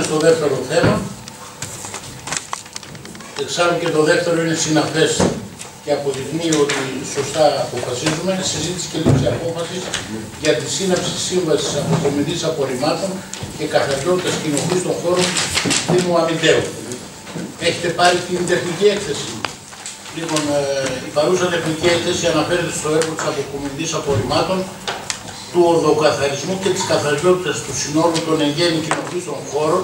στο δεύτερο θέμα. Εξάλλου και το δεύτερο είναι συναφές και αποδεικνύει ότι σωστά αποφασίζουμε. Συζήτηση και λήψη απόφασης για τη σύναψη σύμβασης αποκομιδής απορριμμάτων και καθαριότητας κοινοποίησης των χώρων Δήμου Αμυντέου. Έχετε πάρει την τεχνική έκθεση. Λοιπόν, η παρούσα τεχνική έκθεση αναφέρεται στο έργο της αποκομιδής απορριμμάτων, του οδοκαθαρισμού και της καθαριότητας του συνόλου των εν γέννη κοινοποίησεων χώρων,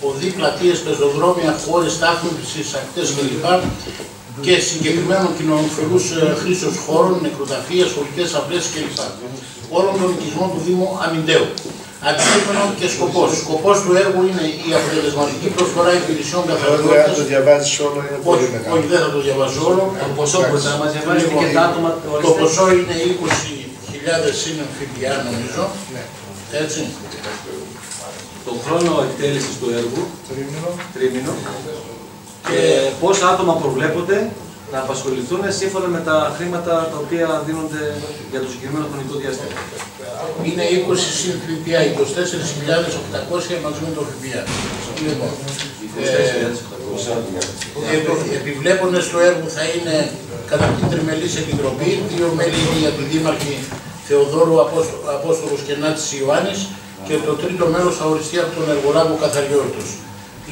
οδοί, πλατείες, πεζοδρόμια, χώρες στάθμευσης, ακτές κλπ. Και συγκεκριμένων κοινωνικούς χρήσεως χώρων, νεκροταφεία, σχολικές αυλές κλπ. Όλων των οικισμών του Δήμου Αμυντέου. Αντικείμενο και σκοπός. Σκοπός του έργου είναι η αποτελεσματική προσφορά υπηρεσιών καθαριότητας. Δεν το διαβάζεις όλο, είναι πολύ μεγάλο. Όχι, δεν θα το διαβάσω όλο. Το ποσό μπορείτε να μας διαβάσετε και τα άτομα. Το ποσό είναι 20.000 είναι ΦΠΑ νομίζω. Έτσι. Το χρόνο εκτέλεσης του έργου. Τρίμηνο. Και πόσα άτομα προβλέπονται να απασχοληθούν σύμφωνα με τα χρήματα τα οποία δίνονται για το συγκεκριμένο χρονικό διάστημα. Είναι 20 συν ΦΠΑ, 24.800 μαζί με το ΦΠΑ. Λοιπόν, επιβλέποντες του έργου θα είναι καταρχήν τριμελής επιτροπή, 2 μέλη είναι για τη Δήμαρχη Θεοδόρου Απόστολος και Νάτης Ιωάννης και το τρίτο μέλος θα οριστεί από τον εργολάβο καθαριότητος.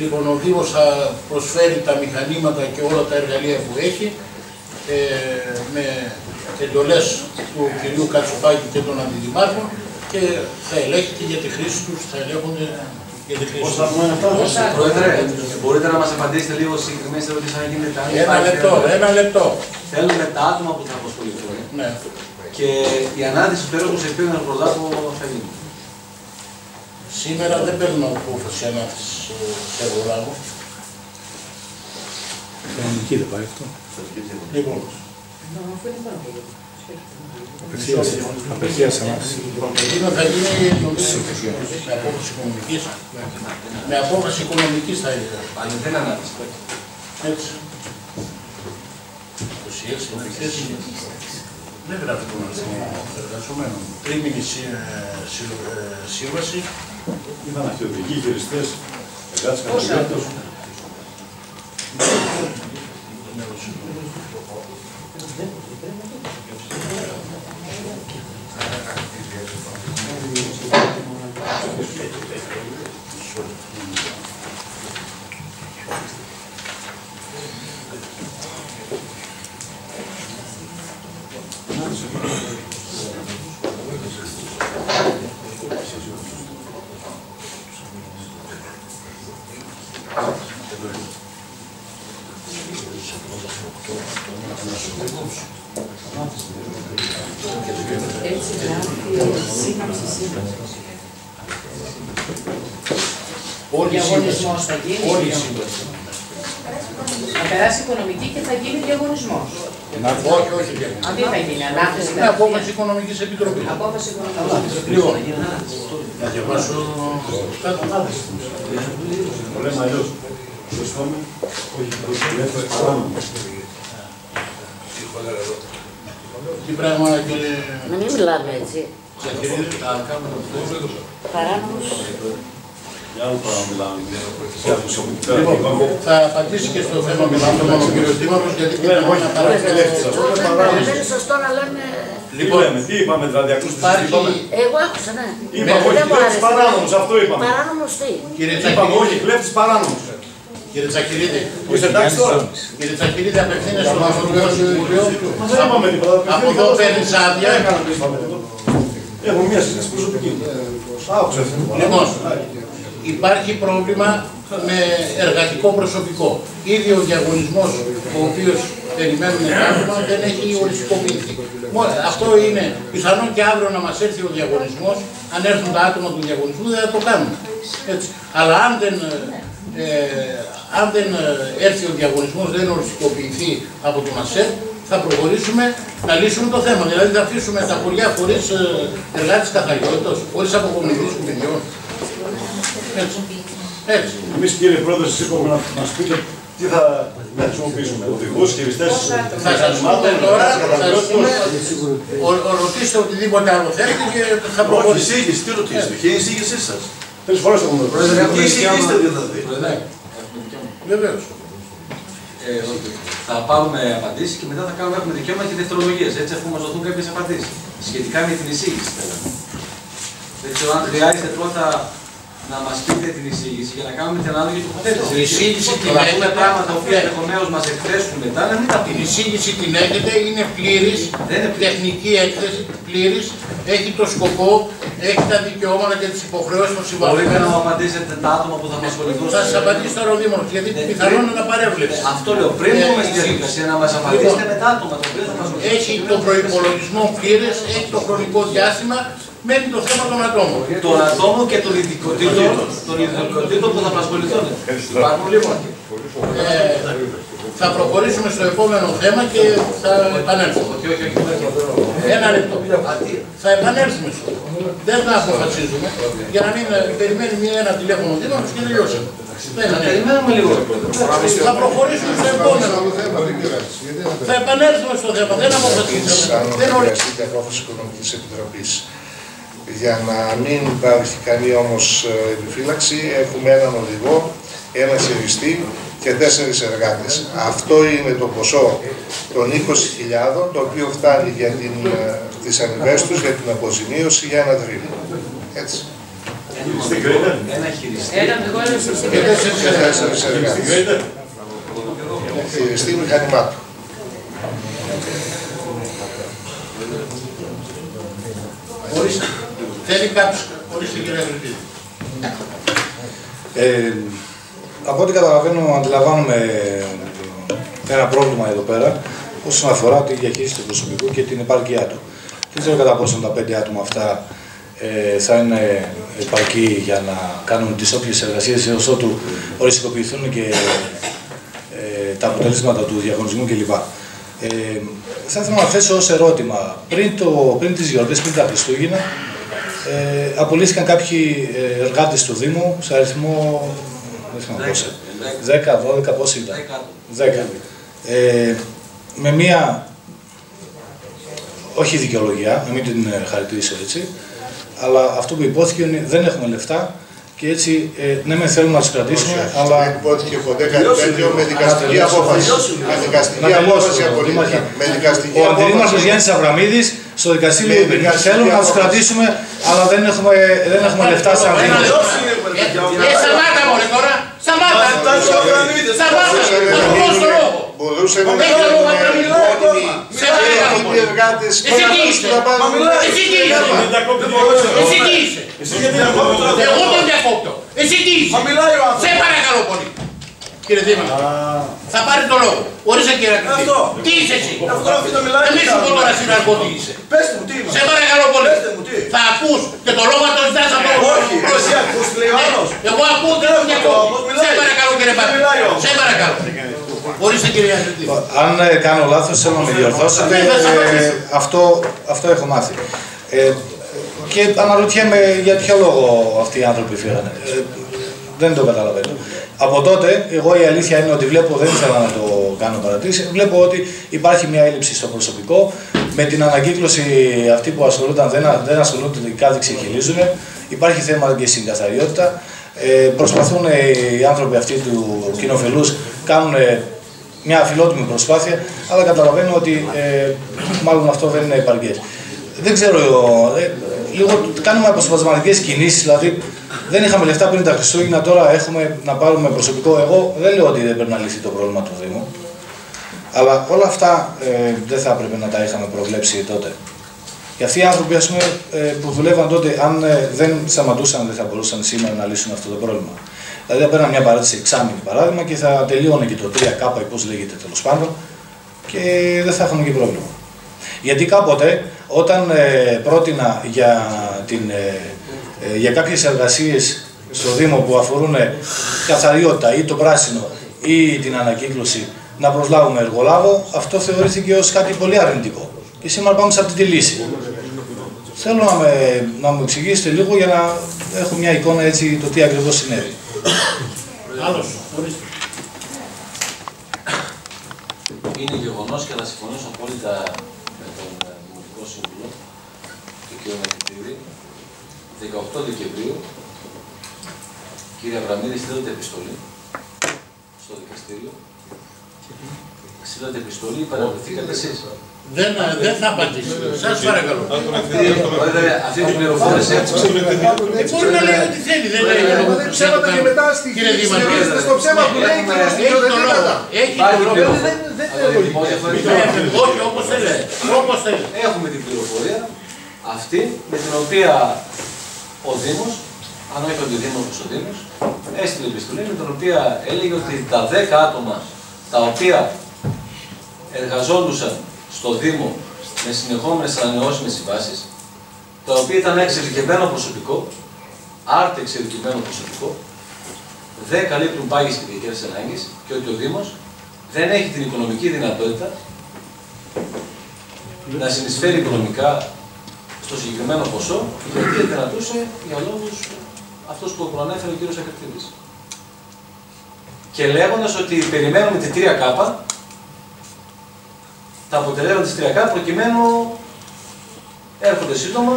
Λοιπόν, ο Δήμος θα προσφέρει τα μηχανήματα και όλα τα εργαλεία που έχει με εντολές του κυρίου Κατσουπάκη και των αντιδημάρχων και θα ελέγχεται για τη χρήση τους, θα ελέγχονται για τη χρήση τους. Πρόεδρε, μπορείτε να μας απαντήσετε λίγο συγκεκριμένες ερωτήσεις αν γίνεται Ένα λεπτό. Θέλουμε τα άτομα που θα απασχοληθούν. Ναι. Και η ανάδυση του έργου σε επίπεδο εργολάβου θα γίνει. Σήμερα δεν παίρνω απόφαση ανάθεσης σε εργολάβο. Κανονική δεν πάει αυτό. Λοιπόν. Απευθείας ανάθεση. Θα γίνει με απόφαση οικονομικής. Με απόφαση οικονομικής θα είναι. Αλλά δεν ανάδυση. Έτσι. 26 εκθέσεις. Δεν γράφει τον αριθμό εργαζομένων. Τρίμηνη σύμβαση. Ήταν αρχαιοτικοί χειριστές, εργάτες κατηγορητές. Έτσι γράφει σύναψη σύμβαση. Διαγωνισμός θα γίνει. Όλη η σύμβαση. Θα περάσει οικονομική και θα γίνει διαγωνισμός. Όχι διαγωνισμός. Αν δεν θα γίνει ανάθεση. Με απόφαση οικονομικής επιτροπής. Απόφαση οικονομικής επιτροπής. Λοιπόν, να διαβάσω κάτω. Το λέμε αλλιώς. Σωστόμε, όχι ελεύθερες παράνομες. Τι πράγμα κύριε... Να μην μιλάμε έτσι. Παράνομος. Για άλλο πράγμα μιλάμε. Λοιπόν, θα απαντήσει και στο θέμα μιλάμε μόνο ο κύριος Δήμαρχος, γιατί πρέπει να παρακολουθήσει. Δεν είναι σωστό να λέμε... Λοιπόν, τι είπαμε δηλαδή, ακούστε τι είπαμε. Εγώ άκουσα, ναι. Είπαμε όχι κλέφτης παράνομος, αυτό είπαμε. Παράνομος τι. Είπαμε όχι κλέφτης παράνομος. Κύριε Τσακυρίδη, Είστε εντάξει τώρα. Κύριε Τσακυρίδη, απευθύνεσαι στον Πρωθυπουργό Συμβουλίο. Μας δεν είπαμε τίποτα. Από εδώ παίρνεις άδεια. Έχω μια συζήτηση προσωπική. Άκουσα αυτό. Λοιπόν, υπάρχει πρόβλημα με εργατικό προσωπικό. Ήδη ο διαγωνισμός, ο οποίος περιμένουμε άτομα, δεν έχει οριστικοποιηθεί. Αυτό είναι πιθανό και αύριο να μας έρθει ο διαγωνισμός. Αν έρθουν τα άτομα του διαγωνισμού, δεν θα το κάνουμε. Έτσι. Αλλά αν δεν έρθει ο διαγωνισμός, δεν οριστικοποιηθεί από τον ΑΣΕΠ, θα προχωρήσουμε να λύσουμε το θέμα. Δηλαδή θα αφήσουμε τα χωριά χωρίς εργάτες καθαριότητας, χωρίς αποκομιδής κουμπιδιών. Έτσι. Έτσι. Εμείς κύριε Πρόεδρε, σας είπαμε να μας πείτε τι θα χρησιμοποιήσουμε. Οδηγούς, χειριστές, Θα σας πούμε τώρα, ρωτήστε οτιδήποτε άλλο θέλετε και θα προχωρήσουμε. Τι ρωτήσετε, ποια είναι η εισήγησή σας. 3 φορές το έχουμε Πρόεδρε, πει. έχουμε εισηγείστε δικαίωμα. δηλαδή. Πρόεδρε, Βεβαίως. θα πάρουμε απαντήσεις και μετά θα έχουμε δικαίωμα και δευτερολογίες. Έτσι, αφού μας δοθούν κάποιες απαντήσεις. Σχετικά με την εισήγηση, θέλαμε. Δεν ξέρω αν χρειάζεται πρώτα να μας πείτε την εισήγηση για να κάνουμε την ανάλογη τοποθέτηση. Η εισήγηση την να πούμε έχετε. πράγματα τα οποία ενδεχομένως μας εκθέσουν μετά να μην τα Την πούμε. εισήγηση την έχετε, είναι πλήρης, Δεν είναι πλήρης. τεχνική έκθεση, πλήρης, έχει το σκοπό, έχει τα δικαιώματα και τις υποχρεώσεις των Μπορείτε να μου συμβαλωμένων. απαντήσετε τα άτομα που θα μας ασχοληθούν. Θα σας απαντήσει τώρα ο Δήμος, γιατί πιθανόν να παρέβλεψε. Αυτό λέω. Πριν μπούμε στη διαδικασία να μας απαντήσετε με τα άτομα τα οποία θα μας ασχοληθούν. Έχει το προϋπολογισμό πλήρες, έχει το χρονικό διάστημα, μένει το θέμα των ατόμων. Των ατόμων και των ειδικοτήτων που θα μας ασχοληθούν. Υπάρχουν λοιπόν. Θα προχωρήσουμε στο επόμενο θέμα και θα επανέλθουμε. Ένα λεπτό. Θα επανέλθουμε στο. Δεν θα αποφασίζουμε για να μην περιμένει ένα τηλέφωνο Δήμαρχος και τελειώσαμε. Περιμένουμε λίγο. Θα προχωρήσουμε στο επόμενο. Θα επανέλθουμε στο θέμα. Δεν αποφασίζουμε. Αν χρειαστεί απόφαση Οικονομικής Επιτροπής. Για να μην υπάρχει καμία όμως επιφύλαξη, έχουμε έναν οδηγό, ένα χειριστή και 4 εργάτες. Αυτό είναι το ποσό των 20.000, το οποίο φτάνει για τις αμοιβές τους, για την αποζημίωση για ένα τρίμηνο. Έτσι. Ένα χειριστή. Ένα οδηγό, ένα χειριστή. Και 4 εργάτες. Χειριστή μηχανημάτων. Ορίστε. Θέλει κάποιος. Ορίστε κύριε Αγρυπίδη. Από ό,τι καταλαβαίνω, αντιλαμβάνομαι ένα πρόβλημα εδώ πέρα όσον αφορά τη διαχείριση του προσωπικού και την επάρκειά του. Δεν ξέρω κατά πόσο τα 5 άτομα αυτά θα είναι επαρκή για να κάνουν τις όποιες εργασίες έως ότου οριστικοποιηθούν και τα αποτελέσματα του διαγωνισμού κλπ. Θα ήθελα να θέσω ως ερώτημα, πριν τις γιορτές, πριν τα Χριστούγεννα, απολύθηκαν κάποιοι εργάτες του Δήμου σε αριθμό 10, 12, πόσοι ήταν. 10. Με μία, όχι δικαιολογία, να μην την χαρακτηρίσω έτσι, αλλά αυτό που υπόθηκε είναι δεν έχουμε λεφτά και έτσι ναι μεν θέλουμε να τους κρατήσουμε, αλλά... Δεν υπόθηκε ποτέ κάτι τέτοιο με δικαστική απόφαση. Με δικαστική απόφαση απολύτωτα. Ο αντιδήμαρχος Γιάννης Αβραμίδης στο δικαστήριο είπε θέλουμε να τους κρατήσουμε, αλλά δεν έχουμε λεφτά σαν Δήμο. Σταμάτα μωρέ τώρα! Σταμάτα! Σταμάτα! Θα του δώσω το λόγο! Μπορούσε να Έχει το λόγο να μιλάει μόνιμοι εργάτες Εσύ τι είσαι! Εσύ τι είσαι! Εσύ τι είσαι! Εγώ τον διακόπτω! Εσύ τι είσαι! Σε παρακαλώ πολύ! Κύριε Δήμαρχε, θα πάρει το λόγο. Ορίστε κύριε Αγρυπίδη. Τι είσαι εσύ! Δεν μη σου πω τώρα στην αρχό τι είσαι. Σε παρακαλώ πολύ. Θα ακούς και το λόγο το ζητάς από τον πρόεδρο. Εγώ ακούω και τον διακόπτω. Σε παρακαλώ κύριε Παπή. Σε παρακαλώ. Ορίστε κύριε Αγρυπίδη. Αν κάνω λάθος, θέλω να με διορθώσετε. Αυτό έχω μάθει. Και αναρωτιέμαι για ποιο λόγο αυτοί οι άνθρωποι φύγανε. Δεν το καταλαβαίνω. Από τότε, εγώ η αλήθεια είναι ότι βλέπω, δεν ήθελα να το κάνω παρατήρηση, βλέπω ότι υπάρχει μια έλλειψη στο προσωπικό. Με την ανακύκλωση αυτοί που ασχολούνταν δεν ασχολούνται, τελικά ξεχυλίζουν. Υπάρχει θέμα και στην καθαριότητα. Προσπαθούν οι άνθρωποι αυτοί του κοινοφελούς, κάνουν μια φιλότιμη προσπάθεια, αλλά καταλαβαίνω ότι μάλλον αυτό δεν είναι επαρκές. Δεν ξέρω, λίγο κάνουμε αποσπασματικές κινήσεις, δηλαδή δεν είχαμε λεφτά πριν τα Χριστούγεννα, τώρα έχουμε να πάρουμε προσωπικό. Εγώ δεν λέω ότι δεν πρέπει να λυθεί το πρόβλημα του Δήμου, αλλά όλα αυτά δεν θα έπρεπε να τα είχαμε προβλέψει τότε. Και αυτοί οι άνθρωποι που δουλεύαν τότε, αν δεν σταματούσαν, δεν θα μπορούσαν σήμερα να λύσουν αυτό το πρόβλημα. Δηλαδή, θα παίρναν μια παράτηση εξάμηνη παράδειγμα και θα τελείωνε και το 3K, ή πώς λέγεται τέλος πάντων, και δεν θα είχαμε και πρόβλημα. Γιατί κάποτε, όταν πρότεινα για κάποιες εργασίες στο Δήμο που αφορούν καθαριότητα ή το πράσινο ή την ανακύκλωση, να προσλάβουμε εργολάβο, αυτό θεωρήθηκε ως κάτι πολύ αρνητικό. Και σήμερα πάμε σε αυτή τη λύση. Θέλω να μου εξηγήσετε λίγο για να έχω μια εικόνα έτσι το τι ακριβώς συνέβη. Άλλος, ορίστε. Είναι γεγονός και θα συμφωνήσω απόλυτα με τον Δημοτικό Σύμβουλο, τον κ. Μαθητήρη, 18 Δεκεμβρίου Κύριε Αβραμίδη, στείλατε επιστολή στο δικαστήριο. Στείλατε επιστολή, παραβρεθήκατε εσείς. Δεν θα απαντήσω. Σας παρακαλώ. Αυτή την πληροφόρηση έτσι. Μπορεί να λέει ό,τι θέλει. Δεν λέει Δεν ξέρατε και μετά στο ψέμα που λέει και έχει το λόγο. Έχει το λόγο. Όχι, όπως θέλει. Έχουμε την πληροφορία αυτή με την οποία ο Δήμος, αν όχι ο Δήμος, ο Δήμος, έστειλε επιστολή με την οποία έλεγε ότι τα 10 άτομα τα οποία εργαζόντουσαν στο Δήμο με συνεχόμενες ανανεώσιμες συμβάσεις, τα οποία ήταν εξειδικευμένο προσωπικό, άρτη εξειδικευμένο προσωπικό, δεν καλύπτουν πάγιες και ιδιαίτερες ανάγκες και ότι ο Δήμος δεν έχει την οικονομική δυνατότητα να συνεισφέρει οικονομικά στο συγκεκριμένο ποσό, γιατί δεν δυνατούσε για λόγους αυτούς που προανέφερε ο κ. Ακριτήδης. Και λέγοντας ότι περιμένουμε τη 3K, τα αποτελέσματα της 3K προκειμένου έρχονται σύντομα,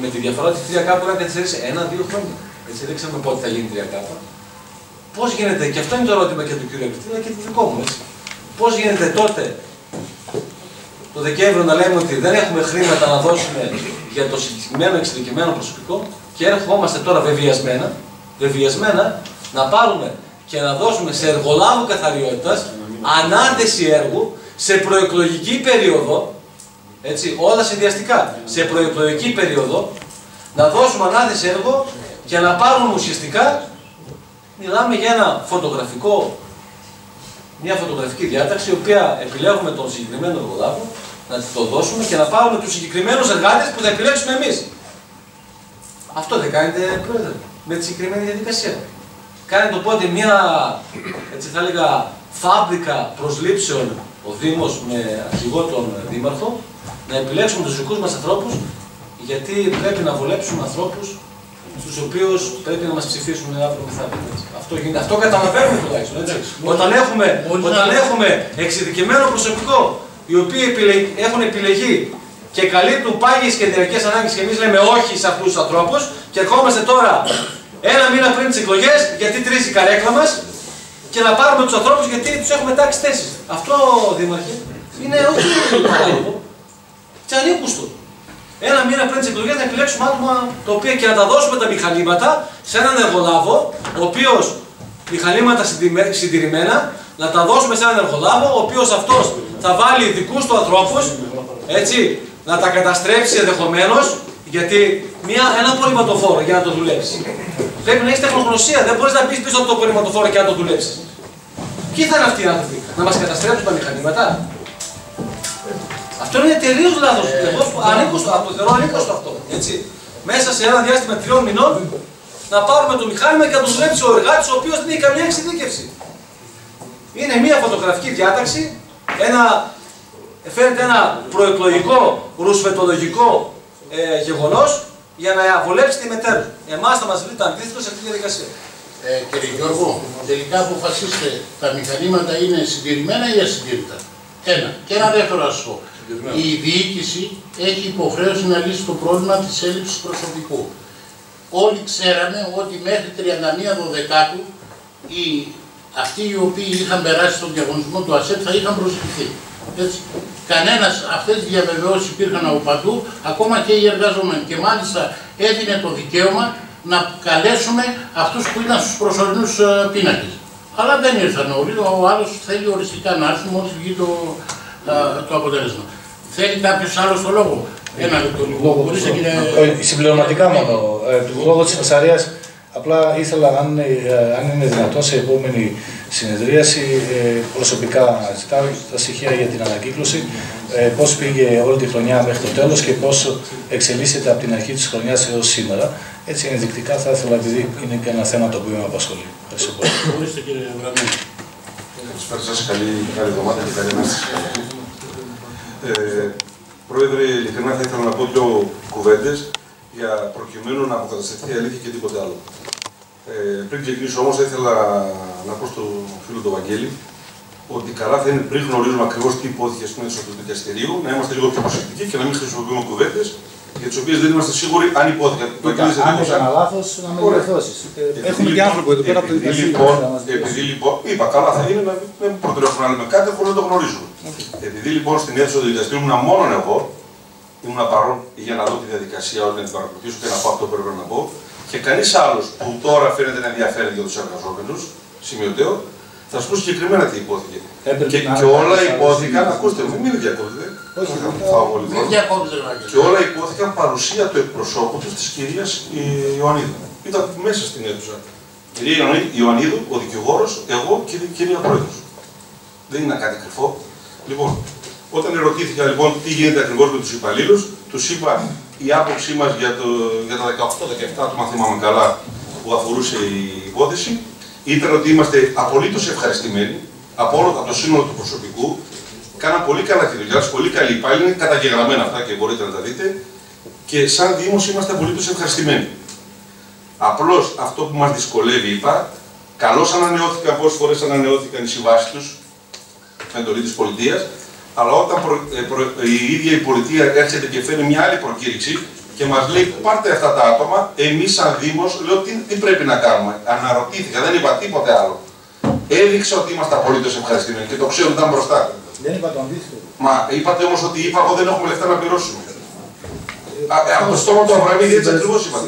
με τη διαφορά της 3K που είχαν καθυστερήσει 1-2 χρόνια. Έτσι δεν ξέρουμε πότε θα γίνει 3K. Πώς γίνεται, και αυτό είναι το ερώτημα και του κ. Ακριτήδη και το δικό μου, έτσι. Πώς γίνεται τότε το Δεκέμβριο να λέμε ότι δεν έχουμε χρήματα να δώσουμε για το συγκεκριμένο εξειδικευμένο προσωπικό και ερχόμαστε τώρα βεβαιασμένα να πάρουμε και να δώσουμε σε εργολάβο καθαριότητας ανάθεση έργου σε προεκλογική περίοδο, έτσι, όλα συνδυαστικά, σε προεκλογική περίοδο, να δώσουμε ανάθεση έργο και να πάρουμε ουσιαστικά, μιλάμε για μια φωτογραφική διάταξη, η οποία επιλέγουμε τον συγκεκριμένο εργολάβο, να το δώσουμε και να πάρουμε τους συγκεκριμένους εργάτες που θα επιλέξουμε εμείς. Αυτό δεν κάνετε, Πρόεδρε, με τη συγκεκριμένη διαδικασία. Κάνετε οπότε μια, έτσι θα έλεγα, φάμπρικα προσλήψεων ο Δήμος με αρχηγό τον Δήμαρχο, να επιλέξουμε τους δικούς μας ανθρώπους, γιατί πρέπει να βολέψουμε ανθρώπους στους οποίους πρέπει να μας ψηφίσουν αύριο μεθαύριο. Αυτό καταλαβαίνουμε τουλάχιστον. Όταν έχουμε εξειδικευμένο προσωπικό, οι οποίοι έχουν επιλεγεί και καλύπτουν πάγιες και διαρκές ανάγκες και εμείς λέμε όχι σε αυτούς τους ανθρώπους και ερχόμαστε τώρα ένα μήνα πριν τις εκλογές, γιατί τρίζει η καρέκλα μας, και να πάρουμε τους ανθρώπους γιατί τους έχουμε τάξει θέσεις. Αυτό, Δήμαρχε, είναι όχι παράλογο, και ανήκουστο. Ένα μήνα πριν τις εκλογές να επιλέξουμε άτομα τα οποία και να τα δώσουμε τα μηχανήματα σε έναν εργολάβο, ο οποίος μηχανήματα συντηρημένα, να τα δώσουμε σε έναν εργολάβο, ο οποίος αυτός θα βάλει δικούς του ανθρώπους, έτσι, να τα καταστρέψει ενδεχομένως, γιατί ένα απορριμματοφόρο για να το δουλέψει. Πρέπει να έχεις τεχνογνωσία, δεν μπορείς να μπεις πίσω από το απορριμματοφόρο και να το δουλέψεις. Ποιοι θα είναι αυτοί οι άνθρωποι, να μας καταστρέψουν τα μηχανήματα? Αυτό είναι τελείως λάθος. Εγώ αποδερώ ανήκωστο αυτό. Έτσι. Μέσα σε ένα διάστημα 3 μηνών να πάρουμε το μηχάνημα και να το δουλέψει ο εργάτης, ο οποίος δεν έχει καμία εξειδίκευση. Είναι μια φωτογραφική διάταξη, φαίνεται ένα προεκλογικό, ρουσφετολογικό γεγονός για να βολέψει τη μετέρου. Εμάς θα μας βρείτε αντίθετο σε αυτή τη διαδικασία. Κύριε Γιώργο, τελικά αποφασίστε, τα μηχανήματα είναι συντηρημένα ή ασυντήρητα? Ένα. Και ένα δεύτερο να σας πω. Η διοίκηση έχει υποχρέωση να λύσει το πρόβλημα της έλλειψης προσωπικού. Όλοι ξέραμε ότι μέχρι 31 Δεκάτου αυτοί οι οποίοι είχαν περάσει στον διαγωνισμό του ΑΣΕΠ θα είχαν προσληφθεί. Έτσι. Κανένας, αυτές τις διαβεβαιώσεις υπήρχαν από παντού, ακόμα και οι εργαζόμενοι. Και μάλιστα έδινε το δικαίωμα να καλέσουμε αυτούς που ήταν στους προσωρινούς πίνακες. Αλλά δεν ήρθαν όλοι, ο άλλος θέλει οριστικά να έρθουν μόλις βγει το αποτέλεσμα. Θέλει κάποιος άλλος το λόγο? Ένα λεπτό λίγο. Συμπληρωματικά μόνο, του λόγου της Φασαρίας, απλά ήθελα, αν είναι δυνατόν, σε επόμενη συνεδρίαση, προσωπικά ζητάω τα στοιχεία για την ανακύκλωση, πώς πήγε όλη τη χρονιά μέχρι το τέλος και πώς εξελίσσεται από την αρχή της χρονιάς έως σήμερα. Έτσι ενδεικτικά θα ήθελα, επειδή είναι και ένα θέμα το οποίο με απασχολεί. Ευχαριστώ πολύ. Ορίστε, κύριε Βραμμένη. Καλησπέρα σας, καλή εβδομάδα και καλή μέρα. Πρόεδρε, ειλικρινά θα ήθελα να πω 2 κουβέντες για προκειμένου να αποκατασταθεί η αλήθεια και τίποτε άλλο. Πριν ξεκινήσω όμως, θα ήθελα να πω στον φίλο του Βαγγέλη ότι καλά θα είναι πριν γνωρίζουμε ακριβώς τι υπόθηκε στην αίθουσα του δικαστηρίου, να είμαστε λίγο πιο προσεκτικοί και να μην χρησιμοποιούμε κουβέντες για τις οποίες δεν είμαστε σίγουροι αν υπόθηκαν. Αν έκανα λάθος, να με διορθώσεις. Έχουμε και άνθρωπο εδώ πέρα από το δικαστήριο. Επειδή λοιπόν, είπα καλά θα είναι να μην προτρέχουμε να λέμε κάτι χωρίς να το γνωρίζουμε. Επειδή λοιπόν στην αίθουσα του δικαστηρίου ήμουν μόνον εγώ, ήμουν παρόν για να δω τη διαδικασία, όλη να την παρακολουθήσω και να πω αυτό που πρέπει να πω, και κανείς άλλος που τώρα φαίνεται να ενδιαφέρει για τους εργαζόμενους, σημειωτέο, θα σου πω συγκεκριμένα τι υπόθηκε. Και όλα υπόθηκαν, ακούστε, μην με διακόπτετε. Και όλα υπόθηκαν παρουσία του εκπροσώπου της κυρίας Ιωαννίδου. Ήταν μέσα στην αίθουσα. Κυρία Ιωαννίδου, ο δικηγόρος, εγώ και η κυρία Πρόεδρος. Δεν είναι κάτι κρυφό. Λοιπόν, όταν ερωτήθηκα λοιπόν τι γίνεται ακριβώς με τους υπαλλήλους, τους είπα η άποψή μας για τα 18-17 άτομα, θυμάμαι καλά, που αφορούσε η υπόθεση, ήταν ότι είμαστε απολύτως ευχαριστημένοι από όλο το σύνολο του προσωπικού. Κάναν πολύ καλά τη δουλειά τους, πολύ καλή υπάλληλοι, είναι καταγεγραμμένα αυτά και μπορείτε να τα δείτε. Και σαν Δήμος είμαστε απολύτως ευχαριστημένοι. Απλώς αυτό που μας δυσκολεύει, είπα, καλώς ανανεώθηκαν, πόσες φορές ανανεώθηκαν οι συμβάσεις τους με εντολή της πολιτείας, αλλά όταν η ίδια η πολιτεία έρχεται και φέρνει μια άλλη προκήρυξη και μας λέει πάρτε αυτά τα άτομα, εμείς σαν Δήμος, λέω τι πρέπει να κάνουμε. Αναρωτήθηκα, δεν είπα τίποτε άλλο. Έδειξα ότι είμαστε απολύτως ευχαριστημένοι και το ξέρω ότι ήταν μπροστά. Δεν είπα το αντίθετο. Μα είπατε όμως ότι είπα εγώ δεν έχουμε λεφτά να πληρώσουμε. Από το στόμα του Αβραμίδη έτσι ακριβώς είπατε.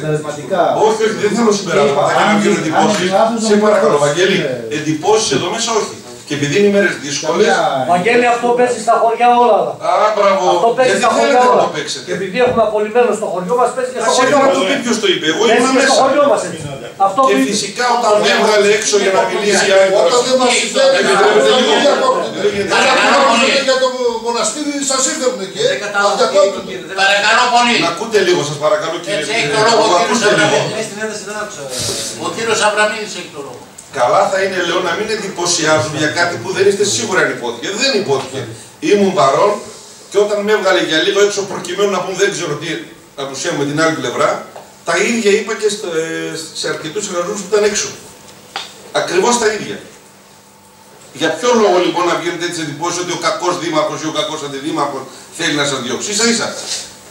Όχι, δεν θέλω συμπεράσματα για να γίνουν εντυπώσεις. Σε παρακαλώ, Βαγγέλη, εντυπώσεις εδώ μέσα όχι. Και επειδή είναι ημέρες δύσκολες. Βαγγέλη, αυτό παίζει στα χωριά όλα. Α, μπράβο. Αυτό παίζει στα χωριά όλα. Και επειδή έχουμε απολυμμένο στο χωριό μας, παίζει και στο χωριό μας. Να το πει ποιος το είπε. Εγώ ήμουν μέσα. Στο χωριό μας έτσι. Και φυσικά όταν με έβγαλε έξω για να μιλήσει άλλη φορά. Όταν δεν μας συμφέρει, για το μοναστήρι σας ήρθαν εκεί. Παρακαλώ πολύ. Να ακούτε λίγο, σας παρακαλώ κύριε. Έτσι έχει το λόγο ο κύριος Αβραμίδης έχει το λόγο. Καλά θα είναι, λέω, να μην εντυπωσιάζουν για κάτι που δεν είστε σίγουροι αν υπόθηκε. Δεν υπόθηκε. Ήμουν παρόν και όταν με έβγαλε για λίγο έξω προκειμένου να πούν δεν ξέρω τι απουσία μου με την άλλη πλευρά, τα ίδια είπα και σε αρκετούς εργαζόμενους που ήταν έξω. Ακριβώς τα ίδια. Για ποιο λόγο λοιπόν να βγαίνετε έτσι εντυπώσεις ότι ο κακός δήμαρχος ή ο κακός αντιδήμαρχος θέλει να σας διώξει? Ίσα ίσα.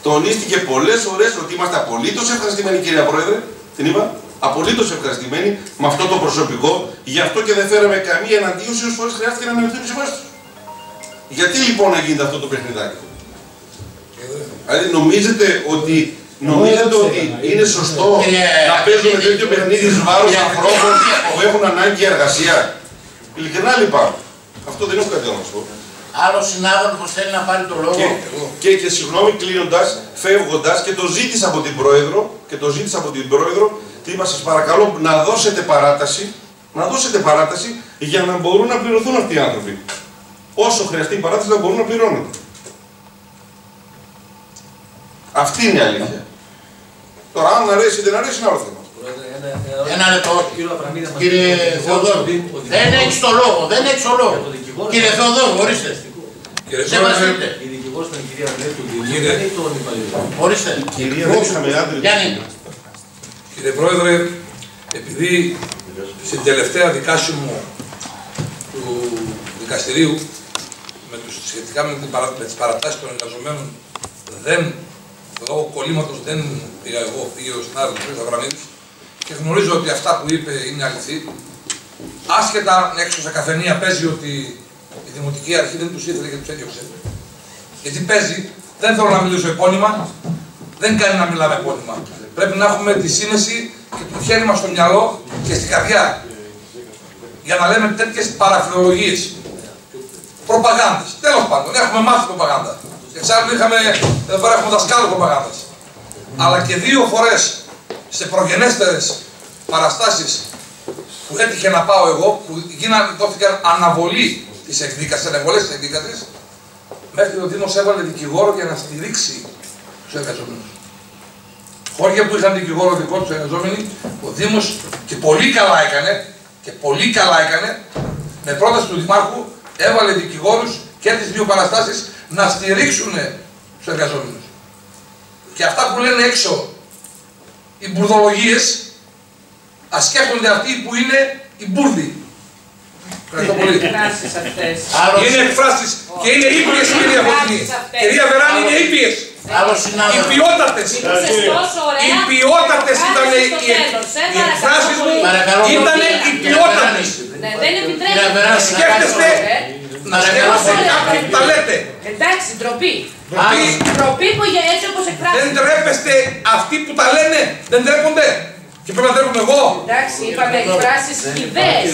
Τονίστηκε πολλές φορές ότι είμαστε απολύτως ευχαριστημένοι, κυρία Πρόεδρε. Την είπα. Απολύτως ευχαριστημένοι με αυτό το προσωπικό, γι' αυτό και δεν φέραμε καμία εναντίωση όσες φορές χρειάστηκε να μειωθεί η συμβάση του. Γιατί λοιπόν να γίνεται αυτό το παιχνιδάκι? Δηλαδή νομίζετε ότι είναι σωστό να παίζουμε τέτοιο παιχνίδι εις βάρος ανθρώπων που έχουν ανάγκη εργασία? Ειλικρινά λυπάμαι. Αυτό δεν έχω κάτι να σας πω. Άλλος συνάδελφος θέλει να πάρει το λόγο. Και συγγνώμη κλείνοντας, φεύγοντας και το ζήτησα από την Πρόεδρο, τι είπα, σας παρακαλώ να δώσετε παράταση για να μπορούν να πληρωθούν αυτοί οι άνθρωποι. Όσο χρειαστεί παράταση να μπορούν να πληρώνονται. Αυτή είναι η αλήθεια. Τώρα αν αρέσει ή δεν αρέσει είναι άλλο θέμα. Ένα λεπτό. Κύριε Θεοδόρου, δεν έχεις το λόγο, Κύριε Θεοδόρου, ορίστε. Σε βασίλειτε. Η δικηγόρος ήταν η κυρία Βλέπει του Δημήτρη ή τον υπαλλήλο? Ορίστε. Κύριε Πρόεδρε, επειδή στην τελευταία δικάσιμο του δικαστηρίου σχετικά με τις παρατάσεις των εργαζομένων λόγω κολλήματος δεν πήγα εγώ, πήγε ο συνάδελφος κ. Αβραμίδης και γνωρίζω ότι αυτά που είπε είναι αληθή. Άσχετα έξω σε καφενεία παίζει ότι η Δημοτική Αρχή δεν τους ήθελε και τους έδιωξε. Γιατί παίζει, δεν θέλω να μιλήσω επώνυμα, δεν κάνει να μιλάμε επώνυμα. Πρέπει να έχουμε τη σύνεση και το χέρι μας στο μυαλό και στην καρδιά για να λέμε τέτοιες παραφιλολογίες. Προπαγάνδες. Τέλος πάντων, έχουμε μάθει προπαγάνδα. Εξάλλου εδώ πέρα έχουμε δασκάλους προπαγάνδας. Αλλά και 2 φορές σε προγενέστερες παραστάσεις που έτυχε να πάω εγώ, που δόθηκαν αναβολή της εκδίκασης, αναβολές της εκδίκασης, μέχρι ο Δήμος έβαλε δικηγόρο για να στηρίξει τους εργαζόμενους. Χώρια που είχαν δικηγόρο δικό τους εργαζόμενοι, ο Δήμος και πολύ καλά έκανε, με πρόταση του Δημάρχου, έβαλε δικηγόρους και τις 2 παραστάσεις να στηρίξουν τους εργαζόμενους. Και αυτά που λένε έξω οι μπουρδολογίες, ας σκέφτονται αυτοί που είναι οι μπουρδοι. εκφράσεις αυτές. Είναι εκφράσεις και είναι ήπιες, κυρία Φωτεινή. Κυρία Βεράνη, είναι ήπιες. Οι ποιότατες. Οι ποιότατες ήταν οι εκφράσεις μου, ήταν οι ποιότατες. Δεν επιτρέπεται. Να σκέφτεστε, κάποιοι που τα λέτε. Εντάξει, ντροπή. Ντροπή που έτσι όπως εκφράζεται. Δεν τρέπεστε αυτοί που τα λένε, δεν τρέπονται. Και πρέπει να τρέπουμε εγώ. Εντάξει, είπαμε εκφράσεις ιδέες.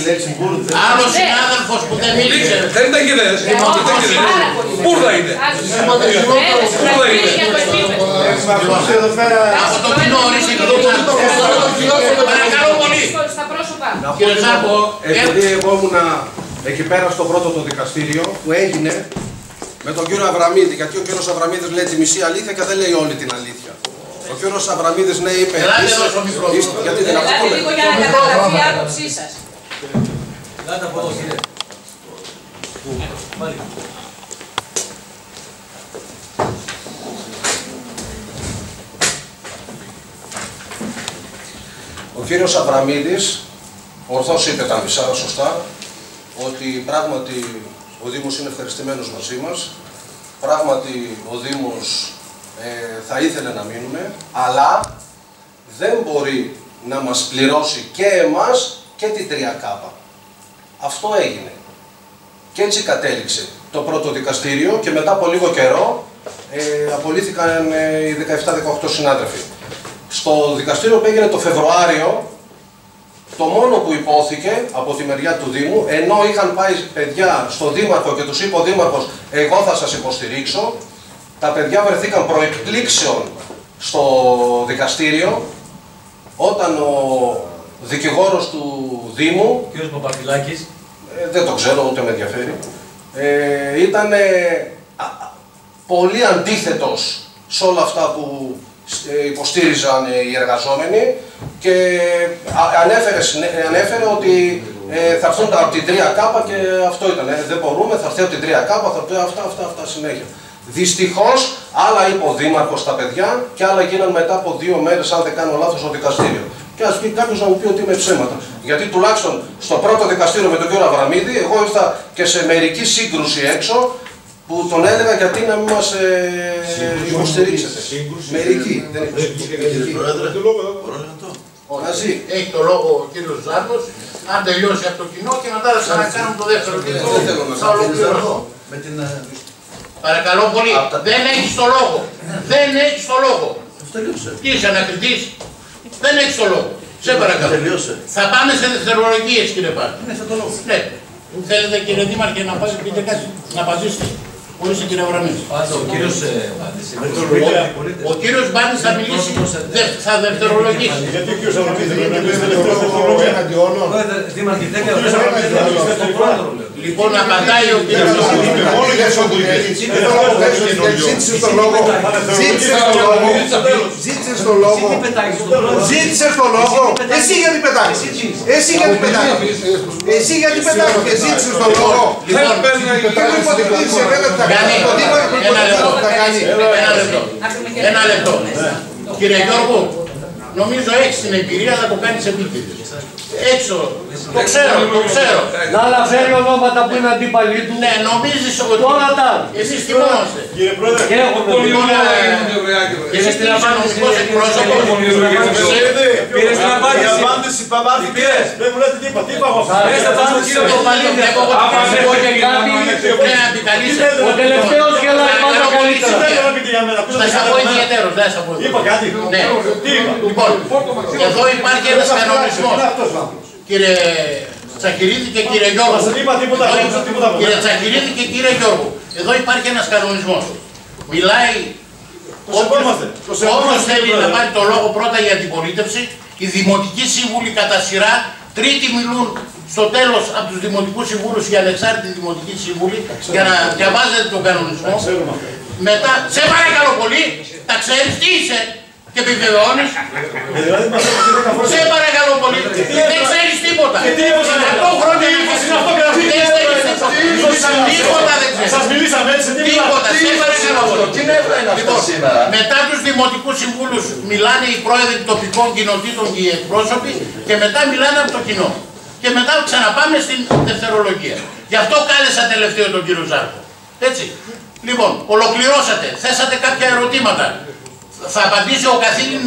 Άλλος συνάδελφος που δεν μίλησε. Δεν ήταν ιδέες. Μπούρδα είναι. Μπούρδα είναι. Από το κοινό ορίστε και το κοινό. Παρακαλώ πολύ. Στα πρόσωπα. Κύριε Ζάκο, επειδή εγώ ήμουν εκεί πέρα στο πρώτο το δικαστήριο που έγινε με τον κύριο Αβραμίδη, γιατί ο κύριος Αβραμίδης λέει τη μισή αλήθεια και δεν λέει όλη την αλήθεια. Ο κύριος Αβραμίδης ναι είπε, γιατί δεν Ελάτε λίγο για να καταγραφεί η άποψή σας. Ελάτε από εδώ, κύριε. Ο κύριος Αβραμίδης ορθώς είπε τα μισά σωστά, ότι πράγματι ο Δήμος είναι ευχαριστημένος μαζί μας, πράγματι ο Δήμος θα ήθελε να μείνουμε, αλλά δεν μπορεί να μας πληρώσει και εμάς και την 3K. Αυτό έγινε. Και έτσι κατέληξε το πρώτο δικαστήριο και μετά από λίγο καιρό απολύθηκαν οι 17-18 συνάδελφοι. Στο δικαστήριο που έγινε το Φεβρουάριο, το μόνο που υπόθηκε από τη μεριά του Δήμου, ενώ είχαν πάει παιδιά στο Δήμαρχο και τους είπε ο Δήμαρχος εγώ θα σας υποστηρίξω, τα παιδιά βρεθήκαν προεκπλήξεων στο δικαστήριο όταν ο δικηγόρος του Δήμου, Ο κ. Παπαφυλάκης, δεν το ξέρω ούτε με ενδιαφέρει, ήταν πολύ αντίθετος σε όλα αυτά που υποστήριζαν οι εργαζόμενοι και ανέφερε ότι θα έρθουν από την 3K και αυτό ήταν. Δεν μπορούμε, θα έρθει από την 3K, θα έρθει αυτά συνέχεια. Δυστυχώς, άλλα είπε ο Δήμαρχος στα παιδιά και άλλα γίναν μετά από 2 μέρες, αν δεν κάνω λάθος, στο δικαστήριο. Και ας πει κάποιος να μου πει ότι είμαι ψέματα. Γιατί τουλάχιστον στο πρώτο δικαστήριο με τον κύριο Αβραμίδη, εγώ ήρθα και σε μερική σύγκρουση έξω, που τον έλεγα γιατί να μην μας υποστηρίξετε. Μερική. έχει το λόγο ο κύριος Ζάρκος, αν τελειώσει από το κοινό και μετά θα ξανακάνουμε το δεύτερο κοινό. Θα ολοκληρωθώ. Παρακαλώ πολύ, δεν έχεις το λόγο. Δεν έχεις το λόγο. Τι είσαι ανακριτής. Δεν έχεις το λόγο. Σε παρακαλώ. Θα πάμε σε δευτερολογίες κύριε Πάρη. Ναι. Θέλετε κύριε Δήμαρχε να πείτε κάτι, να απαντήσετε. Χωρίς την κυρία Βραμίδη. Ο κύριος Μπάνης θα μιλήσει, θα δευτερολογήσει. Γιατί ο κύριος Αβραμίδης δεν είναι τελευταίο έναντι όλων. Λοιπόν, απαντάει ο κύριος Αβραμίδης. Μόνο για ζήτησε τον λόγο. Ζήτησε τον λόγο. Ζήτησε τον λόγο. Εσύ γιατί πετάχεις. Εσύ γιατί πετάχεις. Εσύ γιατί πετάχεις. Ζήτησε τον λόγο. Ένα λεπτό. Κύριε Γιώργο, νομίζω έχεις την εμπειρία να το κάνεις επίτηδες. Έξω, το ξέρω. Να αναφέρει ονόματα που είναι αντίπαλοι του. Ναι, νομίζεις ότι όλα τα άλλα. εσείς θυμόμαστε. Κύριε Πρόεδρε, Και έχουμε εσείς τι είσαι νομικός εκπρόσωπος. Πήρες την απάντηση. η απάντηση παπάθηκε. Δεν μου λέτε τίποτα. Τι είπα εγώ. Πήρες την απάντηση, κύριε Παπαλίδη. Ο τελευταίος γελάει πάντα καλύτερα. Θα σας πω ιδιαίτερος, δεν θα πω. Είπα κάτι. Ναι. Τι είπα. Λοιπόν, εδώ υπάρχει ένας κανονισμός. Κύριε Τσακυρίδη και κύριε Γιώργο. Δεν είπα τίποτα. Κύριε Τσακυρίδη και κύριε Γιώργο. Εδώ υπάρχει ένας κανονισμός. Μιλάει όποιος θέλει να πάρει το λόγο πρώτα για την πολίτευση. Οι δημοτικοί σύμβουλοι κατά σειρά τρίτη μιλούν στο τέλος από τους δημοτικούς συμβούλους, οι ανεξάρτητοι δημοτικοί σύμβουλοι, για να διαβάζετε τον κανονισμό. Μετά, σε παρακαλώ πολύ, τα ξέρεις τι είσαι και επιβεβαιώνεις. Σε παρακαλώ πολύ, δεν ξέρεις τίποτα. 100 χρόνια να έχεις τίποτα δεν ξέρεις. Σας μιλήσαμε έτσι, Τίποτα, σε παρακαλώ πολύ. Λοιπόν, μετά τους δημοτικούς συμβούλους μιλάνε οι πρόεδροι τοπικών κοινοτήτων και οι εκπρόσωποι και μετά μιλάνε από το κοινό. και μετά ξαναπάμε στην δευτερολογία. Γι' αυτό κάλεσα τελευταίο τον κύριο Ζάρκο. Έτσι. Λοιπόν, ολοκληρώσατε, θέσατε κάποια ερωτήματα. Θα απαντήσει ο καθήλυν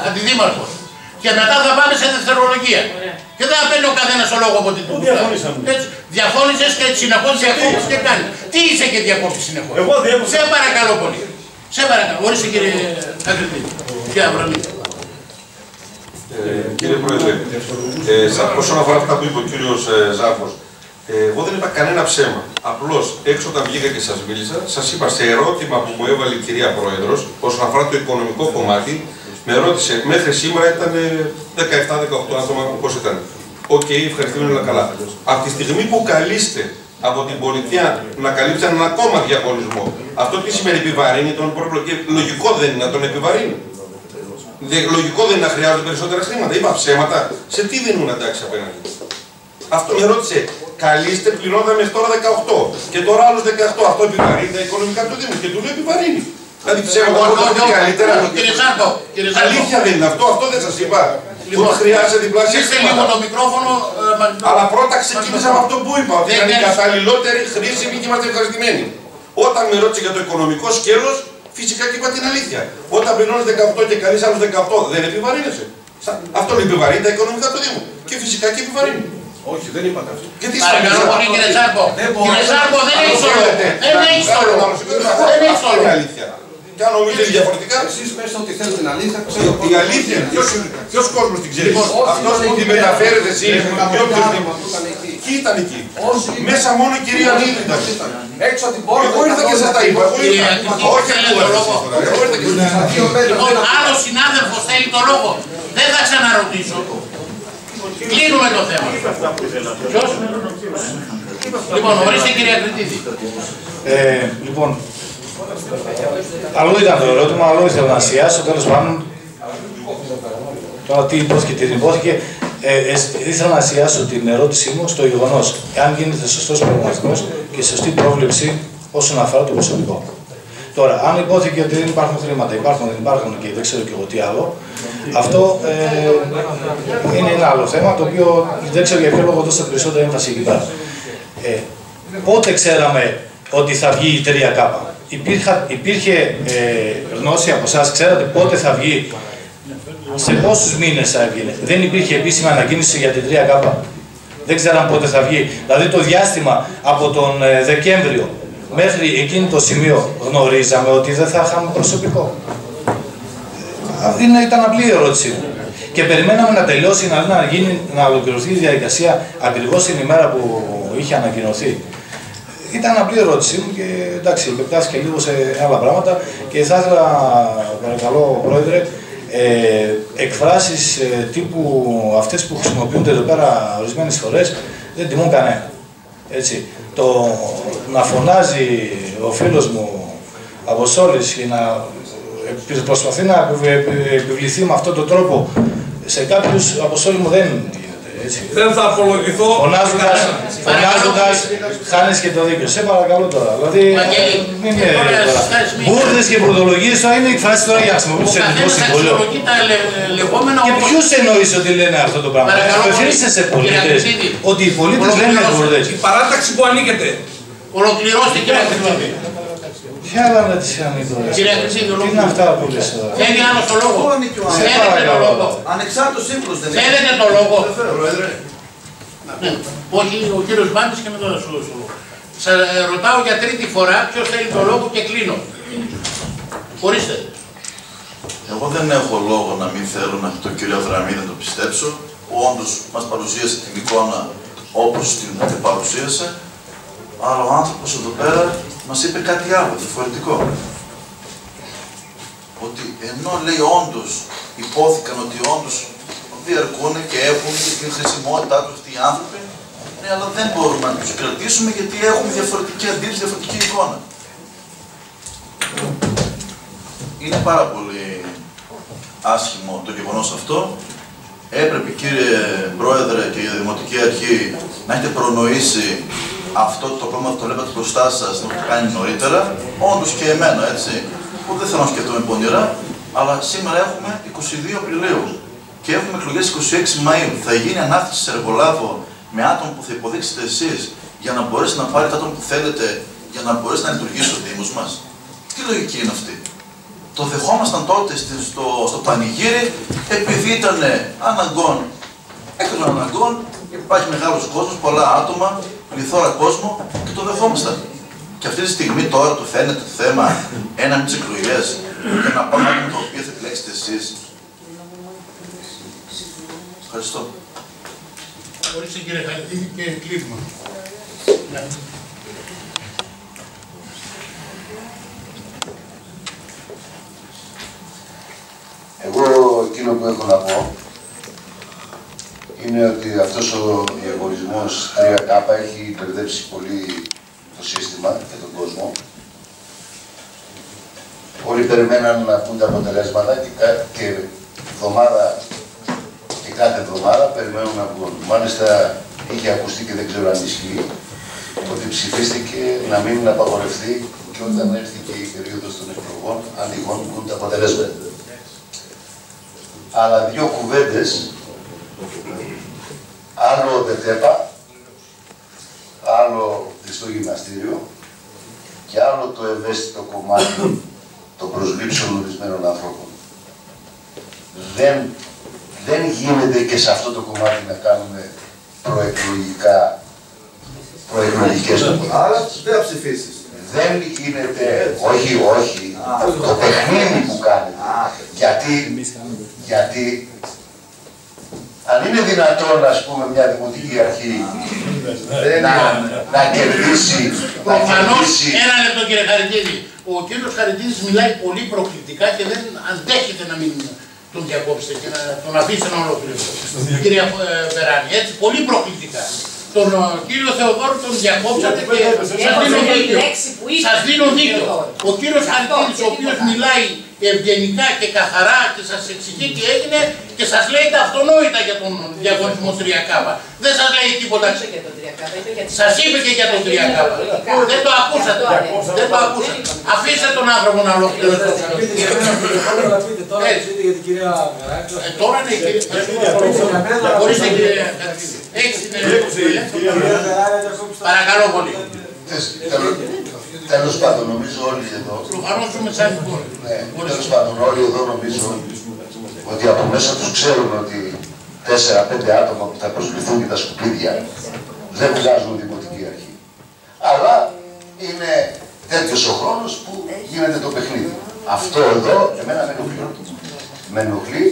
αντιδήμαρχος. Και μετά θα πάμε σε δευτερολογία. Και δεν θα παίρνει ο καθένας ο λόγο από την τούτη. Διαφώνησες και συνεχώς διακόπτεις και κάνει. Τι είσαι και διακόπτεις συνεχώς. Σε παρακαλώ πολύ. Σε παρακαλώ. Ορίστε κύριε Αγριτή. Κύριε Αβραμίδη. Κύριε Πρόεδρε, όσον αφορά αυτά που είπε ο κύριος Ζάρκος, εγώ δεν είπα κανένα ψέμα. Απλώς έξω όταν βγήκα και σας μίλησα, σας είπα σε ερώτημα που μου έβαλε η κυρία Πρόεδρος, όσον αφορά το οικονομικό κομμάτι, με ρώτησε μέχρι σήμερα ήταν 17-18 άτομα πώς ήταν. Οκ, ευχαριστούμε, όλα καλά. Από τη στιγμή που καλείστε από την πολιτεία να καλύψετε έναν ακόμα διαγωνισμό, αυτό τι σημαίνει, επιβαρύνει τον πρόεδρο? Και λογικό δεν είναι να τον επιβαρύνει. Λογικό δεν είναι να χρειάζονται περισσότερα χρήματα. Είπα ψέματα. Σε τι δίνουν εντάξει απέναντι? Αυτό με ρώτησε. Καλείστε, πληρώναμε τώρα 18 και τώρα άλλους 18. Αυτό επιβαρύνει τα οικονομικά του Δήμου και του λέει επιβαρύνει. Δηλαδή ψέματα δεν καλύτερα. Κύριε Ζάρκο, αλήθεια δεν είναι αυτό, αυτό δεν σας είπα. Λοιπόν, χρειάζεται διπλάσια λίγο το μικρόφωνο. Αλλά πρώτα ξεκίνησα με αυτό που είπα. Ότι ήταν η καταλληλότερη χρήσιμη και είμαστε ευχαριστημένοι. Όταν με ρώτησε για το οικονομικό σκέλος, φυσικά και είπα την αλήθεια. Όταν πληρώνεις 18 και καλείς άλλους 18, δεν επιβαρύνεσαι? Αυτό επιβαρύνει τα οικονομικά του Δήμου. Και φυσικά και επιβαρύνει. Όχι, δεν είπατε αυτό. Παρακαλώ πολύ κύριε Ζάρκο. Κύριε Ζάρκο, δεν έχεις το λόγο. Δεν έχεις το λόγο. Δεν έχεις το λόγο. Και αν νομίζετε διαφορετικά, εσείς πες ότι θέλετε την αλήθεια, ξέρω. Η αλήθεια, ποιος κόσμος την ξέρει? Αυτός που την μεταφέρετε εσείς, ποιοι ήταν εκεί? Μέσα μόνο η κυρία Νίλη ήταν. Έξω από την πόρτα. Εγώ ήρθα και σας τα είπα. Όχι εγώ ήρθα και σας τα είπα. Λοιπόν, άλλος συνάδελφος θέλει το λόγο. Δεν θα ξαναρωτήσω. Κλείνουμε το θέμα. Ποιος? Λοιπόν, ορίστε κύριε Ακριτίδη. Λοιπόν, αλλού ήταν το ερώτημα, αλλού ήθελα να ασιάσω, τέλος πάντων. Τώρα τι υπόθηκε, τι δεν υπόθηκε. Ήθελα να ασιάσω την ερώτησή μου στο γεγονός αν γίνεται σωστός προγραμματισμός και σωστή πρόβλεψη όσον αφορά το προσωπικό. Τώρα, αν υπόθηκε ότι δεν υπάρχουν χρήματα, υπάρχουν, δεν υπάρχουν και δεν ξέρω και εγώ τι άλλο, αυτό είναι ένα άλλο θέμα το οποίο δεν ξέρω για ποιο λόγο δώσατε περισσότερη έμφαση εκεί πέρα. Πότε ξέραμε ότι θα βγει η 3K? Υπήρχε γνώση από εσάς, ξέρατε πότε θα βγει, σε πόσους μήνες θα βγει? Δεν υπήρχε επίσημη ανακοίνωση για την 3K. Δεν ξέραμε πότε θα βγει. Δηλαδή το διάστημα από τον Δεκέμβριο μέχρι εκείνο το σημείο γνωρίζαμε ότι δεν θα είχαμε προσωπικό. Ήταν απλή η ερώτηση μου. Και περιμέναμε να τελειώσει, να ολοκληρωθεί η διαδικασία ακριβώς την ημέρα που είχε ανακοινωθεί. Ήταν απλή ερώτησή μου και εντάξει, επεκτάθηκε λίγο σε άλλα πράγματα και θα ήθελα, παρακαλώ Πρόεδρε, εκφράσεις τύπου αυτές που χρησιμοποιούνται εδώ πέρα ορισμένες φορές δεν τιμούν κανένα. Έτσι. Το να φωνάζει ο φίλος μου Αποστόλης και να προσπαθεί να επιβληθεί με αυτόν τον τρόπο σε κάποιους, Αποστόλη μου, δεν γίνεται. Έτσι. Δεν θα απολογηθώ. Φωνάζοντας, χάνεις και το δίκιο. Σε παρακαλώ τώρα. Δηλαδή, μην είναι τώρα. Μπούρδες και μπουρδολογίες τώρα είναι εκφράσεις τώρα για να χρησιμοποιούν σε ελληνικό συμβούλιο. Και ποιος εννοείς ότι λένε αυτό το πράγμα? Απευθύνεστε σε πολίτες, ότι οι πολίτες λένε μπουρδές. Η παράταξη που ανήκετε. Ολοκληρώστε κύριε Ακριτίδη. Ποια άλλα να τις ανήκω? Τι είναι αυτά που λες τώρα? Θέλει άλλο το λόγο? Θέλετε το λόγο? Ανεξάρτητος σύμβουλος δεν είναι? Θέλετε το λόγο? Όχι, ο κύριος Μπάντης και μετά θα σου δώσω λόγο. Σας ρωτάω για τρίτη φορά ποιος θέλει το λόγο και κλείνω. Ορίστε. Εγώ δεν έχω λόγο να μην θέλω να τον κύριο Αβραμίδη να το πιστέψω. Όντως μας παρουσίασε την εικόνα όπως την παρουσίασε. Αλλά ο άνθρωπος εδώ πέρα μας είπε κάτι άλλο, διαφορετικό. Ότι ενώ λέει όντως, υπόθηκαν ότι όντως διαρκούν και έχουν και την χρησιμότητά τους αυτοί οι άνθρωποι, ναι, αλλά δεν μπορούμε να τους κρατήσουμε γιατί έχουν διαφορετική αντίληψη, διαφορετική εικόνα. Είναι πάρα πολύ άσχημο το γεγονός αυτό. Έπρεπε, κύριε Πρόεδρε και η Δημοτική Αρχή, να έχετε προνοήσει αυτό το πρόβλημα που το βλέπατε μπροστά σας, να το κάνει νωρίτερα. Όντως και εμένα, έτσι, που δεν θέλω να σκεφτούμε πονηρά, αλλά σήμερα έχουμε 22 Απριλίου και έχουμε εκλογές 26 Μαΐου. Θα γίνει ανάθεση σε εργολάβο με άτομο που θα υποδείξετε εσείς για να μπορέσει να πάρει τα άτομα που θέλετε για να μπορέσει να λειτουργήσει ο Δήμος μας. Τι λογική είναι αυτή? Το δεχόμασταν τότε στο πανηγύρι επειδή ήταν αναγκών. Έκτος αναγκών, υπάρχει μεγάλος κόσμος, πολλά άτομα, πληθώρα κόσμο και το δεχόμασταν. Και αυτή τη στιγμή τώρα το φαίνεται το θέμα ένα με τις εκλογές και να πάμε με το οποίο θα επιλέξετε εσείς. Ευχαριστώ. Ορίστε κύριε Χαριτίδη και κλείσμα. Εγώ εκείνο που έχω να πω είναι ότι αυτός ο διαγωνισμός 3K έχει μπερδέψει πολύ το σύστημα και τον κόσμο. Όλοι περιμέναν να πούν τα αποτελέσματα και εβδομάδα και κάθε εβδομάδα περιμένουν να πούν. Μάλιστα είχε ακουστεί και δεν ξέρω αν ισχύει ότι ψηφίστηκε να μην απαγορευτεί και όταν έρθει και η περίοδος των εκλογών αν τυχόν πούν τα αποτελέσματα. Αλλά δύο κουβέντες, άλλο ΔΕΤΕΠΑ, άλλο στο γυμναστήριο και άλλο το ευαίσθητο κομμάτι των προσλήψεων ορισμένων ανθρώπων. Δεν γίνεται και σε αυτό το κομμάτι να κάνουμε προεκλογικές Άρα δεν θα ψηφίσεις. Δεν γίνεται, όχι, το παιχνίδι που κάνετε. Γιατί αν είναι δυνατόν, ας πούμε, μια δημοτική αρχή να κερδίσει... Προφανώς, ένα λεπτό κύριε Χαριτίδη. Ο κύριος Χαριτίδης μιλάει πολύ προκλητικά και δεν αντέχετε να μην τον διακόψετε και να τον αφήσετε να ολοκληρώσει. Κυρία Βεράνη, έτσι, πολύ προκλητικά. Τον κύριο Θεοδόρου τον διακόψατε και σας δίνω δίκιο. Σας δίνω δίκιο. Ο κύριος Χαριτίδης, ο οποίος μιλάει ευγενικά και καθαρά και σας εξηγεί τι έγινε και σας λέει τα αυτονόητα για τον διαγωνισμό 3K. Δεν σας λέει τίποτα. Σας είπε και για τον 3K. Δεν το ακούσατε. Δεν το ακούσατε. Αφήστε τον άνθρωπο να ολοκληρώσει. Τώρα είναι η κυρία. Μπορείτε κυρία. Έχεις την παρακαλώ πολύ. Τέλος πάντων, νομίζω όλοι εδώ. Προφανώς ζούμε σαν χώρα. Τέλος πάντων, όλοι εδώ νομίζω ότι από μέσα τους ξέρουν ότι 4-5 άτομα που θα προσβληθούν και τα σκουπίδια δεν βγάζουν δημοτική αρχή. Αλλά είναι τέτοιος ο χρόνος που γίνεται το παιχνίδι. Αυτό εδώ εμένα με ενοχλεί. Με ενοχλεί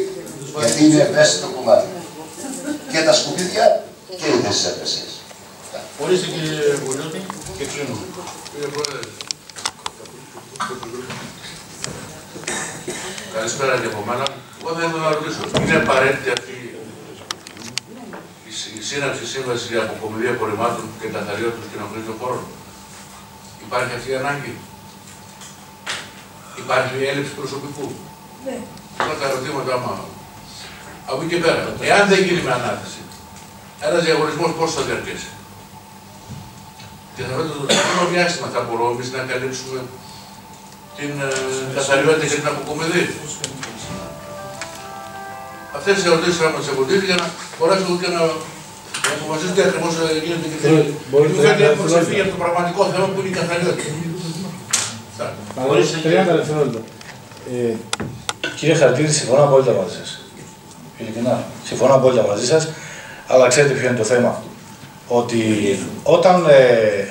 γιατί είναι ευαίσθητο κομμάτι. Και τα σκουπίδια και οι θέσεις εργασίας. Ορίστε κύριε Βουλιώτη και κλείνουμε. Κύριε Πρόεδρε, καλησπέρα και από μένα. Εγώ θα ήθελα να ρωτήσω, είναι απαραίτητη αυτή η σύναψη σύμβαση για αποκομιδή απορριμμάτων και καθαριότητα των κοινωνικών χώρων? Υπάρχει αυτή η ανάγκη? Υπάρχει η έλλειψη προσωπικού? Ναι. Αυτά τα ερωτήματα, από εκεί και πέρα, εάν δεν γίνει με ανάθεση, ένας διαγωνισμός πόσο θα διαρκέσει? Και θα βρείτε το πρώτο διάστημα θα μπορούμε εμείς να καλύψουμε την καθαριότητα και την αποκομιδή. Αυτές τις ερωτήσεις θα μας εμποδίσει για να μπορέσουμε και να αποφασίσουμε τι ακριβώς γίνεται και θέλει. Μου φαίνεται να ξεφύγει από το πραγματικό θέμα που είναι η καθαριότητα. 30 δευτερόλεπτα. Κύριε Χαριτίδη, συμφωνώ απόλυτα μαζί σας. Ειλικρινά, συμφωνώ απόλυτα μαζί σας, αλλά ξέρετε ποιο είναι το θέμα? Ότι όταν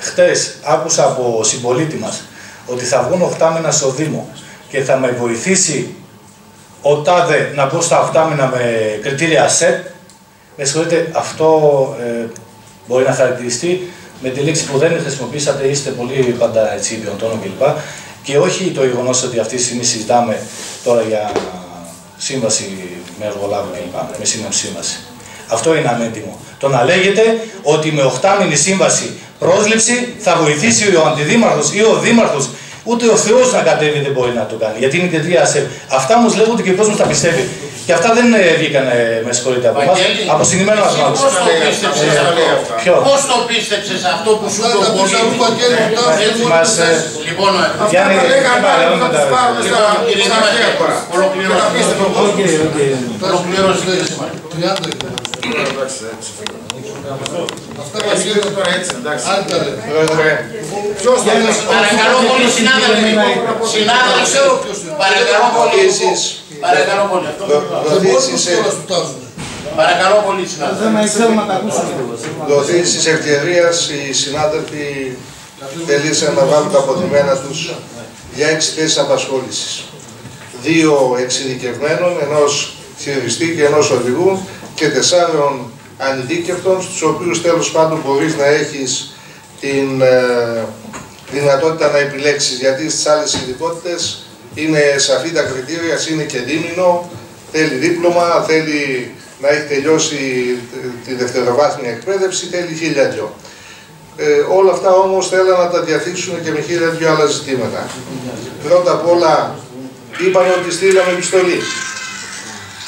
χτες άκουσα από συμπολίτη μας ότι θα βγουν 8 μήνα στο Δήμο και θα με βοηθήσει ο τάδε να μπω στα 8 μήνα με κριτήρια ΣΕΤ, με συγχωρείτε, αυτό μπορεί να χαρακτηριστεί με τη λέξη που δεν χρησιμοποιήσατε, είστε πολύ πάντα έτσι ποιον τόνο κλπ. Και όχι το γεγονός ότι αυτή τη στιγμή συζητάμε τώρα για σύμβαση με εργολάβο κλπ. Με σύναψη σύμβαση. Αυτό είναι ανέτοιμο. Το να λέγεται ότι με 8μηνη σύμβαση πρόσληψη θα βοηθήσει ο αντιδήμαρχος ή ο δήμαρχος, ούτε ο Θεός να κατέβει δεν μπορεί να το κάνει. Γιατί είναι κριτήρια ΣΕΠ. Αυτά όμως λέγονται και ο κόσμος τα πιστεύει. Και αυτά δεν βγήκαν, με συγχωρείτε από εμάς. Από συγκεκριμένο μας μάλλον. Πώς το πίστεψες αυτό που σου το πολύ. Λοιπόν, Γιάννη, παρακαλώ πολύ συνάδελφοι, παρακαλώ πολύ, παρακαλώ πολύ συνάδελφοι. Δοθεί της ευκαιρίας οι συνάδελφοι θελήσαν να βάλουν τα αποδημένα τους για 6 θέσεις απασχόλησης. 2 εξειδικευμένων, ενός χειριστή και ενός οδηγού και 4 ανειδίκευτων, στους οποίους τέλος πάντων μπορείς να έχεις την δυνατότητα να επιλέξεις, γιατί στις άλλες ειδικότητες είναι σαφή τα κριτήρια, είναι και δίμηνο, θέλει δίπλωμα, θέλει να έχει τελειώσει τη δευτεροβάθμια εκπαίδευση, θέλει 1000 όλα αυτά όμως θέλουν να τα διαθήσουν και με 1000 άλλα ζητήματα. Πρώτα απ' όλα είπαν ότι στείλαμε επιστολή.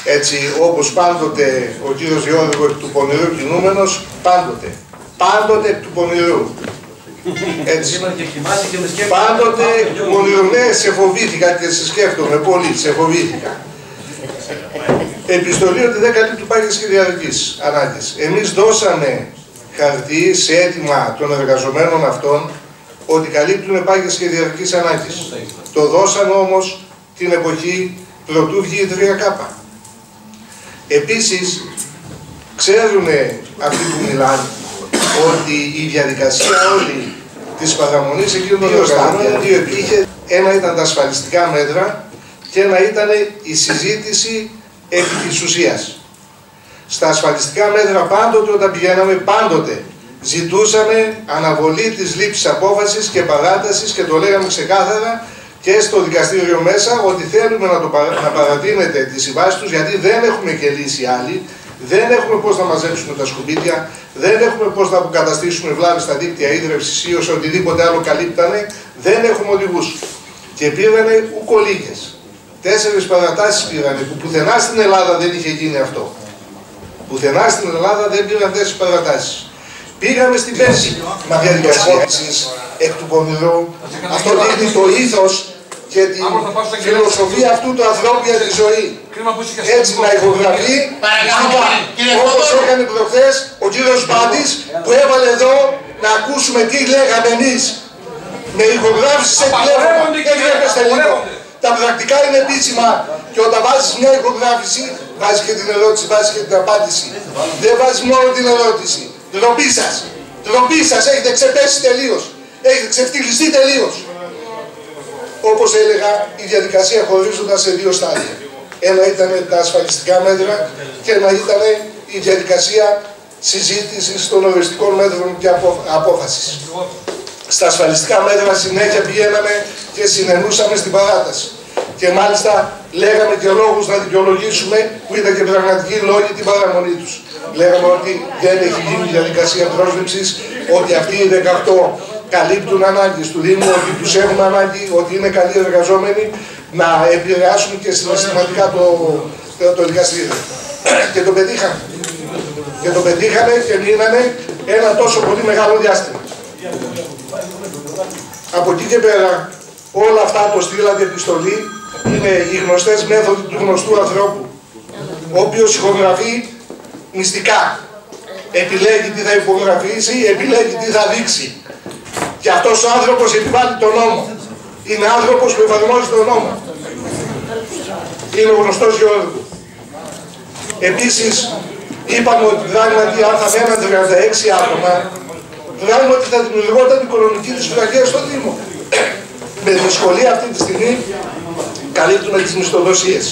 Έτσι, όπως πάντοτε ο κύριος Γιώργο εκ του πονηρού κινούμενος, πάντοτε εκ του πονηρού. Έτσι. Πάντοτε εκ του πονηρού, ναι, σε φοβήθηκα και σε σκέφτομαι πολύ, σε φοβήθηκα. Επιστολή ότι δεν καλύπτει πάγιες και διαρκείς ανάγκες. Εμείς δώσαμε χαρτί σε αίτημα των εργαζομένων αυτών ότι καλύπτουν πάγιες και διαρκείς ανάγκες. Το δώσαν όμως την εποχή πρωτού βγει η 3K. Επίσης, ξέρουν αυτοί που μιλάνε ότι η διαδικασία όλη της παραμονής εκείνων των εργαζομένων είχε, ένα ήταν τα ασφαλιστικά μέτρα και ένα ήταν η συζήτηση επί της ουσίας. Στα ασφαλιστικά μέτρα πάντοτε όταν πηγαίναμε, πάντοτε ζητούσαμε αναβολή της λήψης απόφασης και παράτασης και το λέγαμε ξεκάθαρα και στο δικαστήριο μέσα ότι θέλουμε να παρατείνετε τις συμβάσεις τους, γιατί δεν έχουμε και λύση άλλη, δεν έχουμε πώς να μαζέψουμε τα σκουπίδια, δεν έχουμε πώς να αποκαταστήσουμε βλάβες στα δίκτυα ίδρυυσης ή ως οτιδήποτε άλλο καλύπτανε, δεν έχουμε οδηγούς. Και πήρανε ουκολίγες. 4 παρατάσεις πήρανε, που πουθενά στην Ελλάδα δεν είχε γίνει αυτό. Πουθενά στην Ελλάδα δεν πήραν 4 παρατάσεις. Πήγαμε στην πέρσι με διαδικασία εκ του πονηρού. Αυτό δείχνει το ήθος και τη φιλοσοφία αυτού του ανθρώπου για τη ζωή. Έτσι να ηχογραφεί, όπως έκανε προχθές ο κύριος Πάντης που έβαλε εδώ να ακούσουμε τι λέγαμε εμείς. Με ηχογράφηση σε τηλέφωνο. Έβλεπεστε λίγο. Τα πρακτικά είναι επίσημα και όταν βάζεις μια ηχογράφηση, βάζεις και την ερώτηση, βάζεις και την απάντηση. Δεν βάζεις μόνο την ερώτηση. Ντροπή σας. Ντροπή σας. Έχετε ξεπέσει τελείως. Έχετε ξεφτυλιστεί τελείως. Όπως έλεγα, η διαδικασία χωρίζονταν σε 2 στάδια. Ένα ήταν τα ασφαλιστικά μέτρα και ένα ήταν η διαδικασία συζήτησης των οριστικών μέτρων και απόφασης. Στα ασφαλιστικά μέτρα συνέχεια πηγαίναμε και συνενούσαμε στην παράταση. Και μάλιστα λέγαμε και λόγους να δικαιολογήσουμε που ήταν και πραγματικοί λόγοι την παραμονή τους. Λέγαμε ότι δεν έχει γίνει διαδικασία πρόσληψης, ότι αυτοί οι 18 καλύπτουν ανάγκες του Δήμου, ότι τους έχουν ανάγκη, ότι είναι καλοί εργαζόμενοι, να επηρεάσουν και συναισθηματικά το δικαστήριο. Και το πετύχαμε. Και το πετύχαμε και μείνανε ένα τόσο πολύ μεγάλο διάστημα. Από εκεί και πέρα, όλα αυτά το στείλατε επιστολή, είναι οι γνωστές μέθοδοι του γνωστού ανθρώπου, ο οποίος ηχογραφεί μυστικά. Επιλέγει τι θα υπογραφήσει, επιλέγει τι θα δείξει. Και αυτός ο άνθρωπος επιβάλλει τον νόμο. Είναι άνθρωπος που εφαρμόζει τον νόμο. Είναι ο γνωστός Γιώργου. Επίσης, είπαμε ότι πράγματι αν θα μέναν 36 άτομα, πράγματι θα δημιουργόταν οικονομική δυσφραγία στο Δήμο. Με δυσκολία αυτή τη στιγμή καλύπτουμε τις μισθοδοσίες.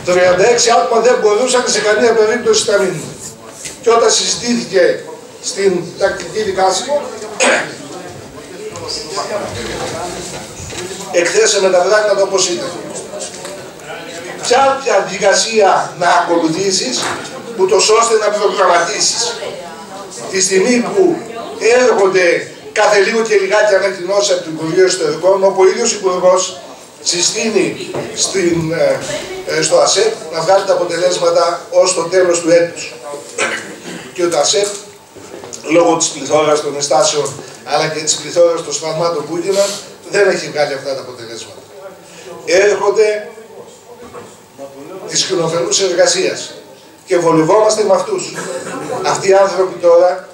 36 άτομα δεν μπορούσαν σε καμία περίπτωση να μείνουν. Και όταν συζητήθηκε στην τακτική δικάσιμο, εκθέσαμε τα πράγματα όπως ήταν. Ποια διαδικασία να ακολουθήσεις, ούτως ώστε να προγραμματίσεις. Τη στιγμή που έρχονται κάθε λίγο και λιγάκι ανακοινώσεις από το Υπουργείο Εσωτερικών, όπου ο ίδιος Υπουργός συστήνει στο ΑΣΕΠ να βγάλει τα αποτελέσματα ως το τέλος του έτους. Και το ΑΣΕΠ, λόγω της πληθώρας των ενστάσεων αλλά και της πληθώρας των σφαλμάτων που έγιναν, δεν έχει βγάλει αυτά τα αποτελέσματα. Έρχονται τις κοινοφελούς εργασίας και βολευόμαστε με αυτούς. Αυτοί οι άνθρωποι τώρα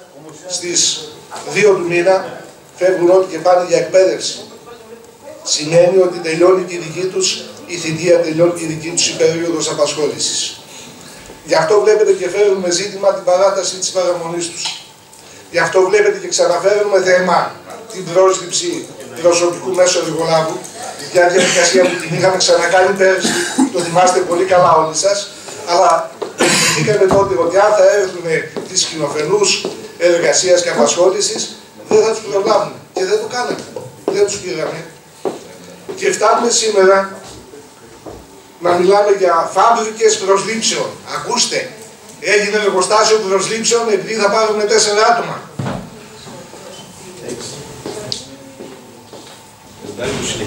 στις 2 του μήνα φεύγουν όλοι και πάνε για εκπαίδευση. Σημαίνει ότι τελειώνει και η δική τους η θητεία, τελειώνει και η δική τους η περίοδος απασχόλησης. Γι' αυτό βλέπετε και φέρνουμε ζήτημα την παράταση της παραμονής τους. Γι' αυτό βλέπετε και ξαναφέρουμε θέμα την πρόσληψη προσωπικού μέσω εργολάβου, για διαδικασία που την είχαμε ξανακάνει πέρσι, το θυμάστε πολύ καλά όλοι σας, αλλά είπαμε τότε ότι αν θα έρθουν τις κοινοφελούς εργασίας και απασχόλησης, δεν θα τους προλάβουν. Και δεν το κάναμε. Δεν τους πήραμε. Και φτάνουμε σήμερα να μιλάμε για φάμπρικες προσλήψεων. Ακούστε, έγινε εργοστάσιο προσλήψεων επειδή θα πάρουμε 4 άτομα.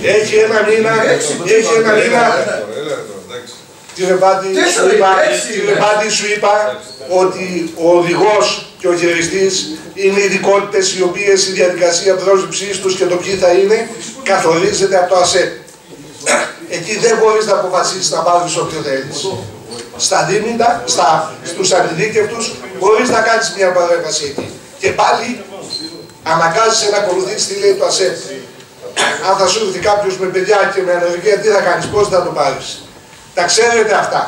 Έχει ένα μήνα, κύριε Πάτη, σου είπα ότι ο οδηγός και ο χειριστής είναι ειδικότητες οι οποίες η διαδικασία πρόσληψής τους και το ποιοι θα είναι καθορίζεται από το ΑΣΕΠ. Εκεί δεν μπορείς να αποφασίσεις να πάρεις όποιο θέλεις. Στα δίμητα, στους ανειδίκευτους, μπορείς να κάνεις μια παρέμβαση εκεί. Και πάλι αναγκάζεσαι να ακολουθήσεις τι λέει το ΑΣΕΠ. Αν θα σου έρθει κάποιος με παιδιά και με ανεργία, τι θα κάνεις, πώς θα το πάρεις. Τα ξέρετε αυτά.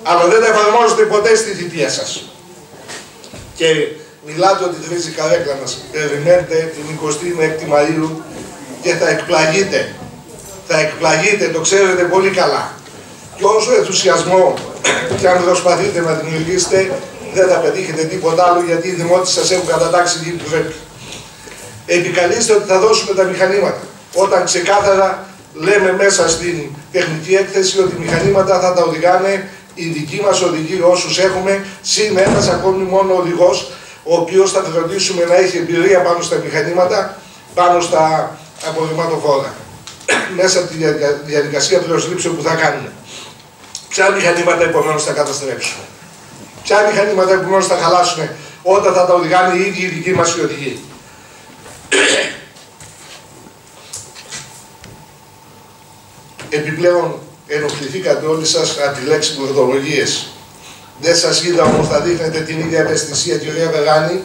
Αλλά δεν τα εφαρμόζετε ποτέ στη θητεία σας. Και μιλάτε ότι τρίζει η καρέκλα μας. Περιμένετε την 26η Μαΐου και θα εκπλαγείτε. Θα εκπλαγείτε, το ξέρετε πολύ καλά. Και όσο ενθουσιασμό και αν προσπαθείτε να δημιουργήσετε, δεν θα πετύχετε τίποτα άλλο, γιατί οι δημότες σας έχουν κατατάξει εκεί που πρέπει. Επικαλείστε ότι θα δώσουμε τα μηχανήματα. Όταν ξεκάθαρα λέμε μέσα στην τεχνική έκθεση ότι μηχανήματα θα τα οδηγάνε οι δικοί μας οδηγοί, όσους έχουμε, συν ένας ακόμη μόνο οδηγός, ο οποίος θα φροντίσουμε να έχει εμπειρία πάνω στα μηχανήματα, πάνω στα απορριμματοφόρα. Μέσα από τη διαδικασία προσλήψεων που θα κάνουμε. Ποια μηχανήματα επομένως θα καταστρέψουμε. Ποια μηχανήματα επομένως θα χαλάσουμε όταν θα τα οδηγάνε οι ίδιοι οι δικοί μας οι οδηγοί. Επιπλέον ενοχληθήκατε όλοι σας από τη λέξη μορδολογίες. Δεν σας είδα όμως να δείχνετε την ίδια ευαισθησία, κυρία Βεράνη,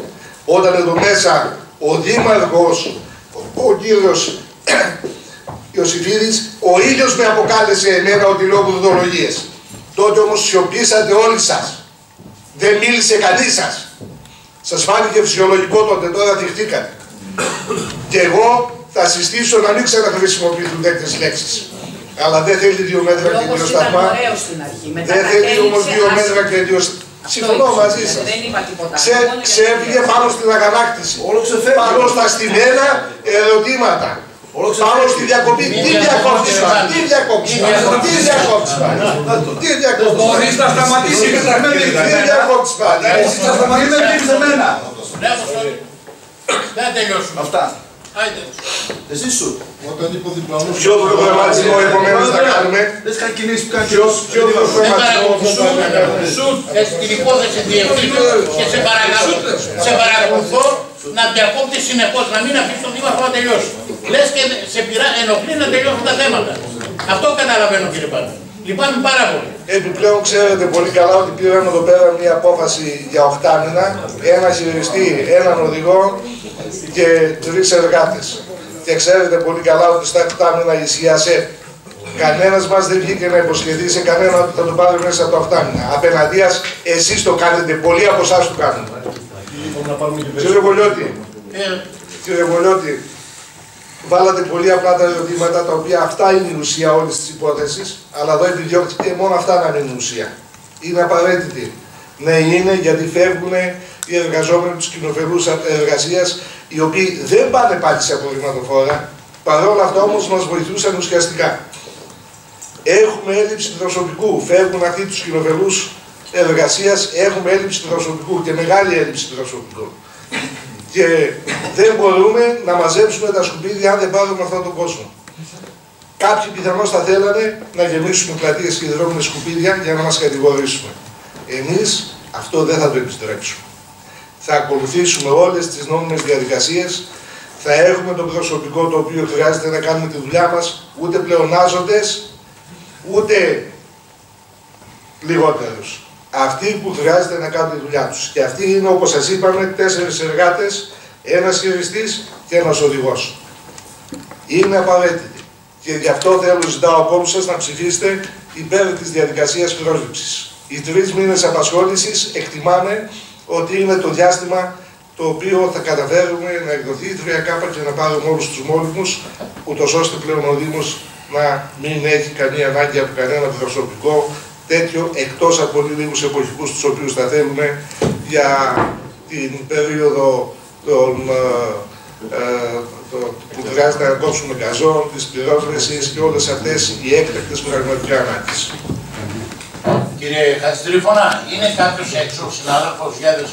όταν εδώ μέσα ο δήμαρχος, ο κύριος Ιωσήφιδης, ο ίδιος με αποκάλεσε εμένα ότι λέω μορδολογίες. Τότε όμως σιωπήσατε όλοι σας. Δεν μίλησε κανείς σας. Σας φάνηκε φυσιολογικό τότε, τώρα θυχτήκατε. Και εγώ θα συστήσω να μην ξαναχρησιμοποιηθούν τέτοιες λέξεις. Αλλά δεν θέλει 2 μέτρα και 2 σταθμά. Δεν θέλει όμως 2 μέτρα και 2 σταθμά. Συμφωνώ μαζί σας. Ξέφυγε πάνω στην αγανάκτηση. Πάνω στα στημένα ερωτήματα. Πάνω στη διακοπή. Τι διακόψεις πάλι. Τι διακόψεις πάλι. Τι διακόψεις πάλι. Τι διακόψεις πάλι. Μπορείς να σταματήσεις με τα μέλη. Τι διακόψεις πάλι. Μπορείς να σταματήσεις με μένα. Δεν τελειώσουμε. Αυτά. Άιντε. Εσύ σου. Όταν είπε ο διπλανός... Ποιο προγραμματισμό επομένως θα κάνουμε. Δεν σκάνε κινήσεις που κάνει. Ποιο προγραμματισμό θα κάνουμε. Σου την υπόθεση διευθύνω και σε παρακολουθώ να διακόπτεις συνεχώς, να μην αφήσεις τον δήμαρχο να τελειώσει. Λες και σε ενοχλεί να τελειώσουν τα θέματα. Αυτό καταλαβαίνω, κύριε Πάτη. Λυπάμαι πάρα πολύ. Επιπλέον ξέρετε πολύ καλά ότι πήραμε εδώ πέρα μια απόφαση για 8 μήνα, ένα χειριστή, έναν οδηγό και 3 εργάτες. Και ξέρετε πολύ καλά ότι στα 7 μήνα ισχύει ΑΣΕΠ. Κανένας μας δεν βγήκε να υποσχεθεί σε κανένα ότι θα το πάρει μέσα από τα 8 μήνα. Απέναντίας εσείς το κάνετε, πολλοί από εσάς το κάνουν. Κύριε Βολιώτη, βάλατε πολύ απλά τα ερωτήματα, τα οποία αυτά είναι η ουσία όλης της υπόθεσης, αλλά εδώ επιδιώκεται μόνο αυτά να είναι η ουσία. Είναι απαραίτητη. Ναι, είναι, γιατί φεύγουν οι εργαζόμενοι της κοινοφελούς εργασίας, οι οποίοι δεν πάνε πάλι σε απορριμματοφόρα, παρόλα αυτά όμως μας βοηθούσαν ουσιαστικά. Έχουμε έλλειψη προσωπικού, φεύγουν αυτοί τους κοινοφελούς εργασίας, έχουμε έλλειψη προσωπικού και μεγάλη έλλειψη προσωπικού. Και δεν μπορούμε να μαζέψουμε τα σκουπίδια αν δεν πάρουμε αυτόν τον κόσμο. Κάποιοι πιθανώς θα θέλανε να γεμίσουμε πλατείες και δρόμους σκουπίδια για να μας κατηγορήσουμε. Εμείς αυτό δεν θα το επιστρέψουμε. Θα ακολουθήσουμε όλες τις νόμιμες διαδικασίες, θα έχουμε το προσωπικό το οποίο χρειάζεται να κάνουμε τη δουλειά μας, ούτε πλεονάζοντες, ούτε λιγότερους. Αυτοί που χρειάζεται να κάνουν τη δουλειά τους. Και αυτοί είναι, όπως σας είπαμε, 4 εργάτες, ένας χειριστής και ένας οδηγός. Είναι απαραίτητη. Και γι' αυτό θέλω ζητάω από όλους σας να ψηφίσετε υπέρ της διαδικασίας πρόσληψης. Οι 3 μήνες απασχόλησης εκτιμάμε ότι είναι το διάστημα το οποίο θα καταφέρουμε να εκδοθεί η 3K και να πάρουμε όλους τους μόνιμους, ούτως ώστε πλέον ο Δήμος να μην έχει καμία ανάγκη από κανένα προσωπικό τέτοιο, εκτός από πολύ λίγους εποχικούς τους οποίους θα θέλουμε για την περίοδο που χρειάζεται να κόψουμε γαζόν, τις πυρόσβεσης και όλες αυτές οι έκτακτες πραγματικά ανάγκες. Κύριε Χατζητρίφωνα, είναι κάποιος έξω συνάδελφος, για δες.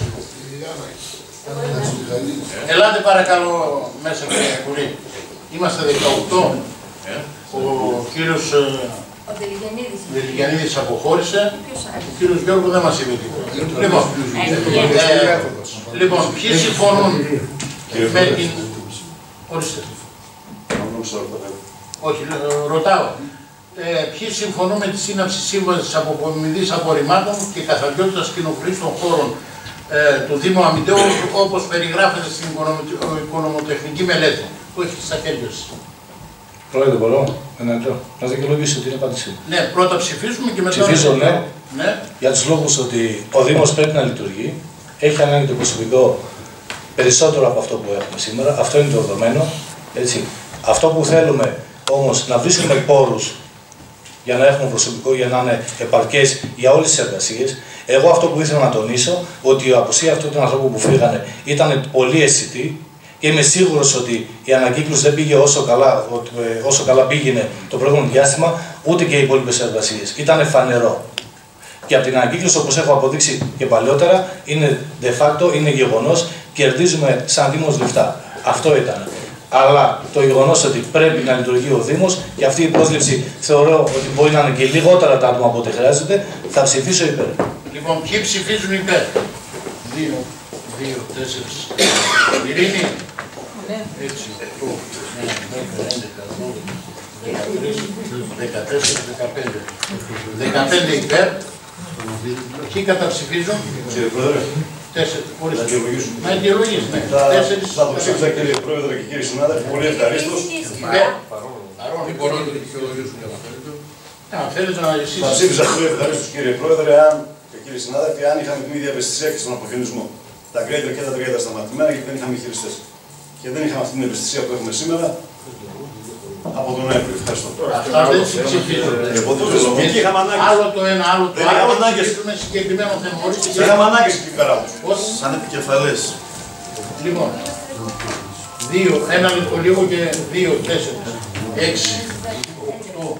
Ελάτε παρακαλώ μέσα, κύριε Κουρή. Είμαστε 18. Ο κύριος Δελιγιαννίδης αποχώρησε. Ο κύριος Γιώργου δεν μας είπε τίποτα. Λοιπόν, ποιοι συμφωνούν με την... Ορίστε. Όχι, ρωτάω. Ποιοι συμφωνούν με τη σύναψη σύμβασης απομιμητής απορριμμάτων και καθαριότητας κοινοβουλής των χώρων του Δήμου Αμυντέου, όπως περιγράφεται στην οικονομοτεχνική μελέτη που έχει στα χέρια σας. Πρόεδρε, μπορώ να δικαιολογήσω την απάντησή μου. Ναι, πρώτα ψηφίζουμε και μετά... Ψηφίζω ναι, για τους λόγους ότι ο Δήμος πρέπει να λειτουργεί, έχει ανάγκη το προσωπικό περισσότερο από αυτό που έχουμε σήμερα, αυτό είναι το δεδομένο. Έτσι. Αυτό που θέλουμε όμως να βρίσκουμε πόρους για να έχουμε προσωπικό, για να είναι επαρκές για όλες τις εργασίες. Εγώ αυτό που ήθελα να τονίσω, ότι η απουσία αυτών των ανθρώπων που φύγανε ήταν πολύ αισθητή και είμαι σίγουρος ότι η ανακύκλωση δεν πήγε όσο καλά πήγαινε το προηγούμενο διάστημα, ούτε και οι υπόλοιπες εργασίες. Ήταν φανερό. Και από την ανακύκλωση, όπως έχω αποδείξει και παλαιότερα, είναι de facto, είναι γεγονός, κερδίζουμε σαν Δήμος λεφτά. Αυτό ήταν. Αλλά το γεγονός ότι πρέπει να λειτουργεί ο Δήμος και αυτή η πρόσληψη θεωρώ ότι μπορεί να είναι και λιγότερα τα άτομα από ό,τι χρειάζεται, θα ψηφίσω υπέρ. Λοιπόν, ποιοι ψηφίζουν υπέρ? 2, 4. Ειρήνη. 6, 8, 9, 10, 11, 12, 13, 14, 15. 15 υπέρ. Ποιοι καταψηφίζουν? Κύριε Πρόεδρε. 4. Να αιτιολογήσουμε. Να αιτιολογήσουμε. Θα το ψήφισα, κύριε Πρόεδρε και κύριοι συνάδελφοι, πολύ ευχαρίστως. Παρόν, μπορώ να το αιτιολογήσουμε. Θα ψήφισα πολύ ευχαρίστως, κύριε Πρόεδρε, και κύριοι συνάδελφοι, αν είχαμε την ίδια ευαισθησία και στον αποχαιρετισμό. Τα γκρέιντερ και τα τρία ήταν σταματημένα γιατί δεν είχαμε χειριστές. Και δεν είχαμε αυτή την ευαισθησία που έχουμε σήμερα από τον Νοέμβριο. Ευχαριστώ. Αυτά δεν ψηφίζονται. Εκεί είχαμε ανάγκες. Άλλο το ένα, άλλο το άλλο. Είχαμε ανάγκες. Συγκεκριμένο θέμα. Είχαμε ανάγκες εκεί πέρα. Σαν επικεφαλής. Λοιπόν, 2, ένα λεπτό λίγο και 2, 4, 6, 8,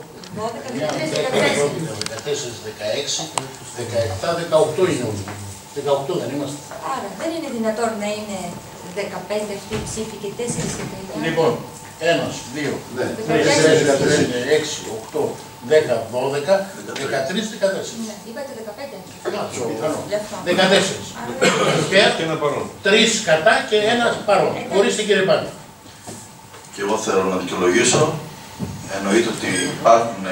9, 10, 12, 14, 16, 17, 18 είναι όλοι. 18 δεν είμαστε. Άρα δεν είναι δυνατόν να είναι 15 αυτοί οι ψήφοι και 4 οι Λοιπόν, 1, 2, 3, 4, 6, 8, 10, 12, 13, 14. Είπατε 15. 14. Υπέρ, 3 κατά και 1 παρόν. Ορίστε κύριε Πάνη. Και εγώ θέλω να δικαιολογήσω. Εννοείται ότι υπάρχουν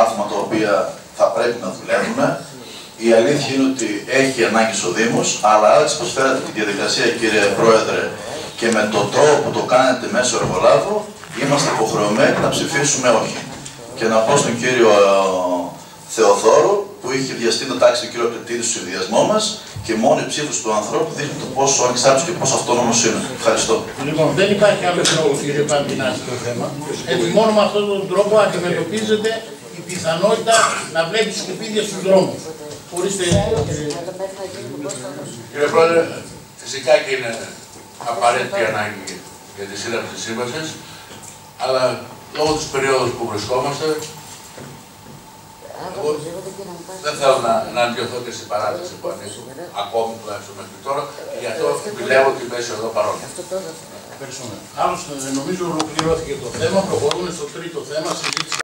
άτομα τα οποία θα πρέπει να δουλεύουν. Η αλήθεια είναι ότι έχει ανάγκη ο Δήμος, αλλά έτσι πως φέρατε τη διαδικασία, κύριε Πρόεδρε, και με τον τρόπο που το κάνετε μέσω εργολάβου, είμαστε υποχρεωμένοι να ψηφίσουμε όχι. Και να πω στον κύριο Θεοδόρου, που είχε βιαστεί να τάξει τον κύριο Κρετίδη στο συνδυασμό μας, και μόνο η ψήφος του ανθρώπου δείχνει το πόσο ανεξάρτητος και πόσο αυτόνομος είναι. Ευχαριστώ. Λοιπόν, δεν υπάρχει άλλο τρόπο, κύριε Παντινάκη, το θέμα. Έτσι, μόνο με αυτόν τον τρόπο αντιμετωπίζεται η πιθανότητα να βλέπει σκουπίδια στους δρόμους. Ορίστε. Κύριε Πρόεδρε, φυσικά και είναι απαραίτητη ανάγκη για τη σύναψη της σύμβασης, αλλά λόγω της περίοδου που βρισκόμαστε, εγώ δεν θέλω να αντιωθώ και στην παράταση που ανοίγω, ακόμη τουλάχιστον μέχρι τώρα, και γι' αυτό επιλέγω τη μέση εδώ παρόν. Άλλωστε, νομίζω ολοκληρώθηκε το θέμα. Προχωρούμε στο τρίτο θέμα, συζήτηση.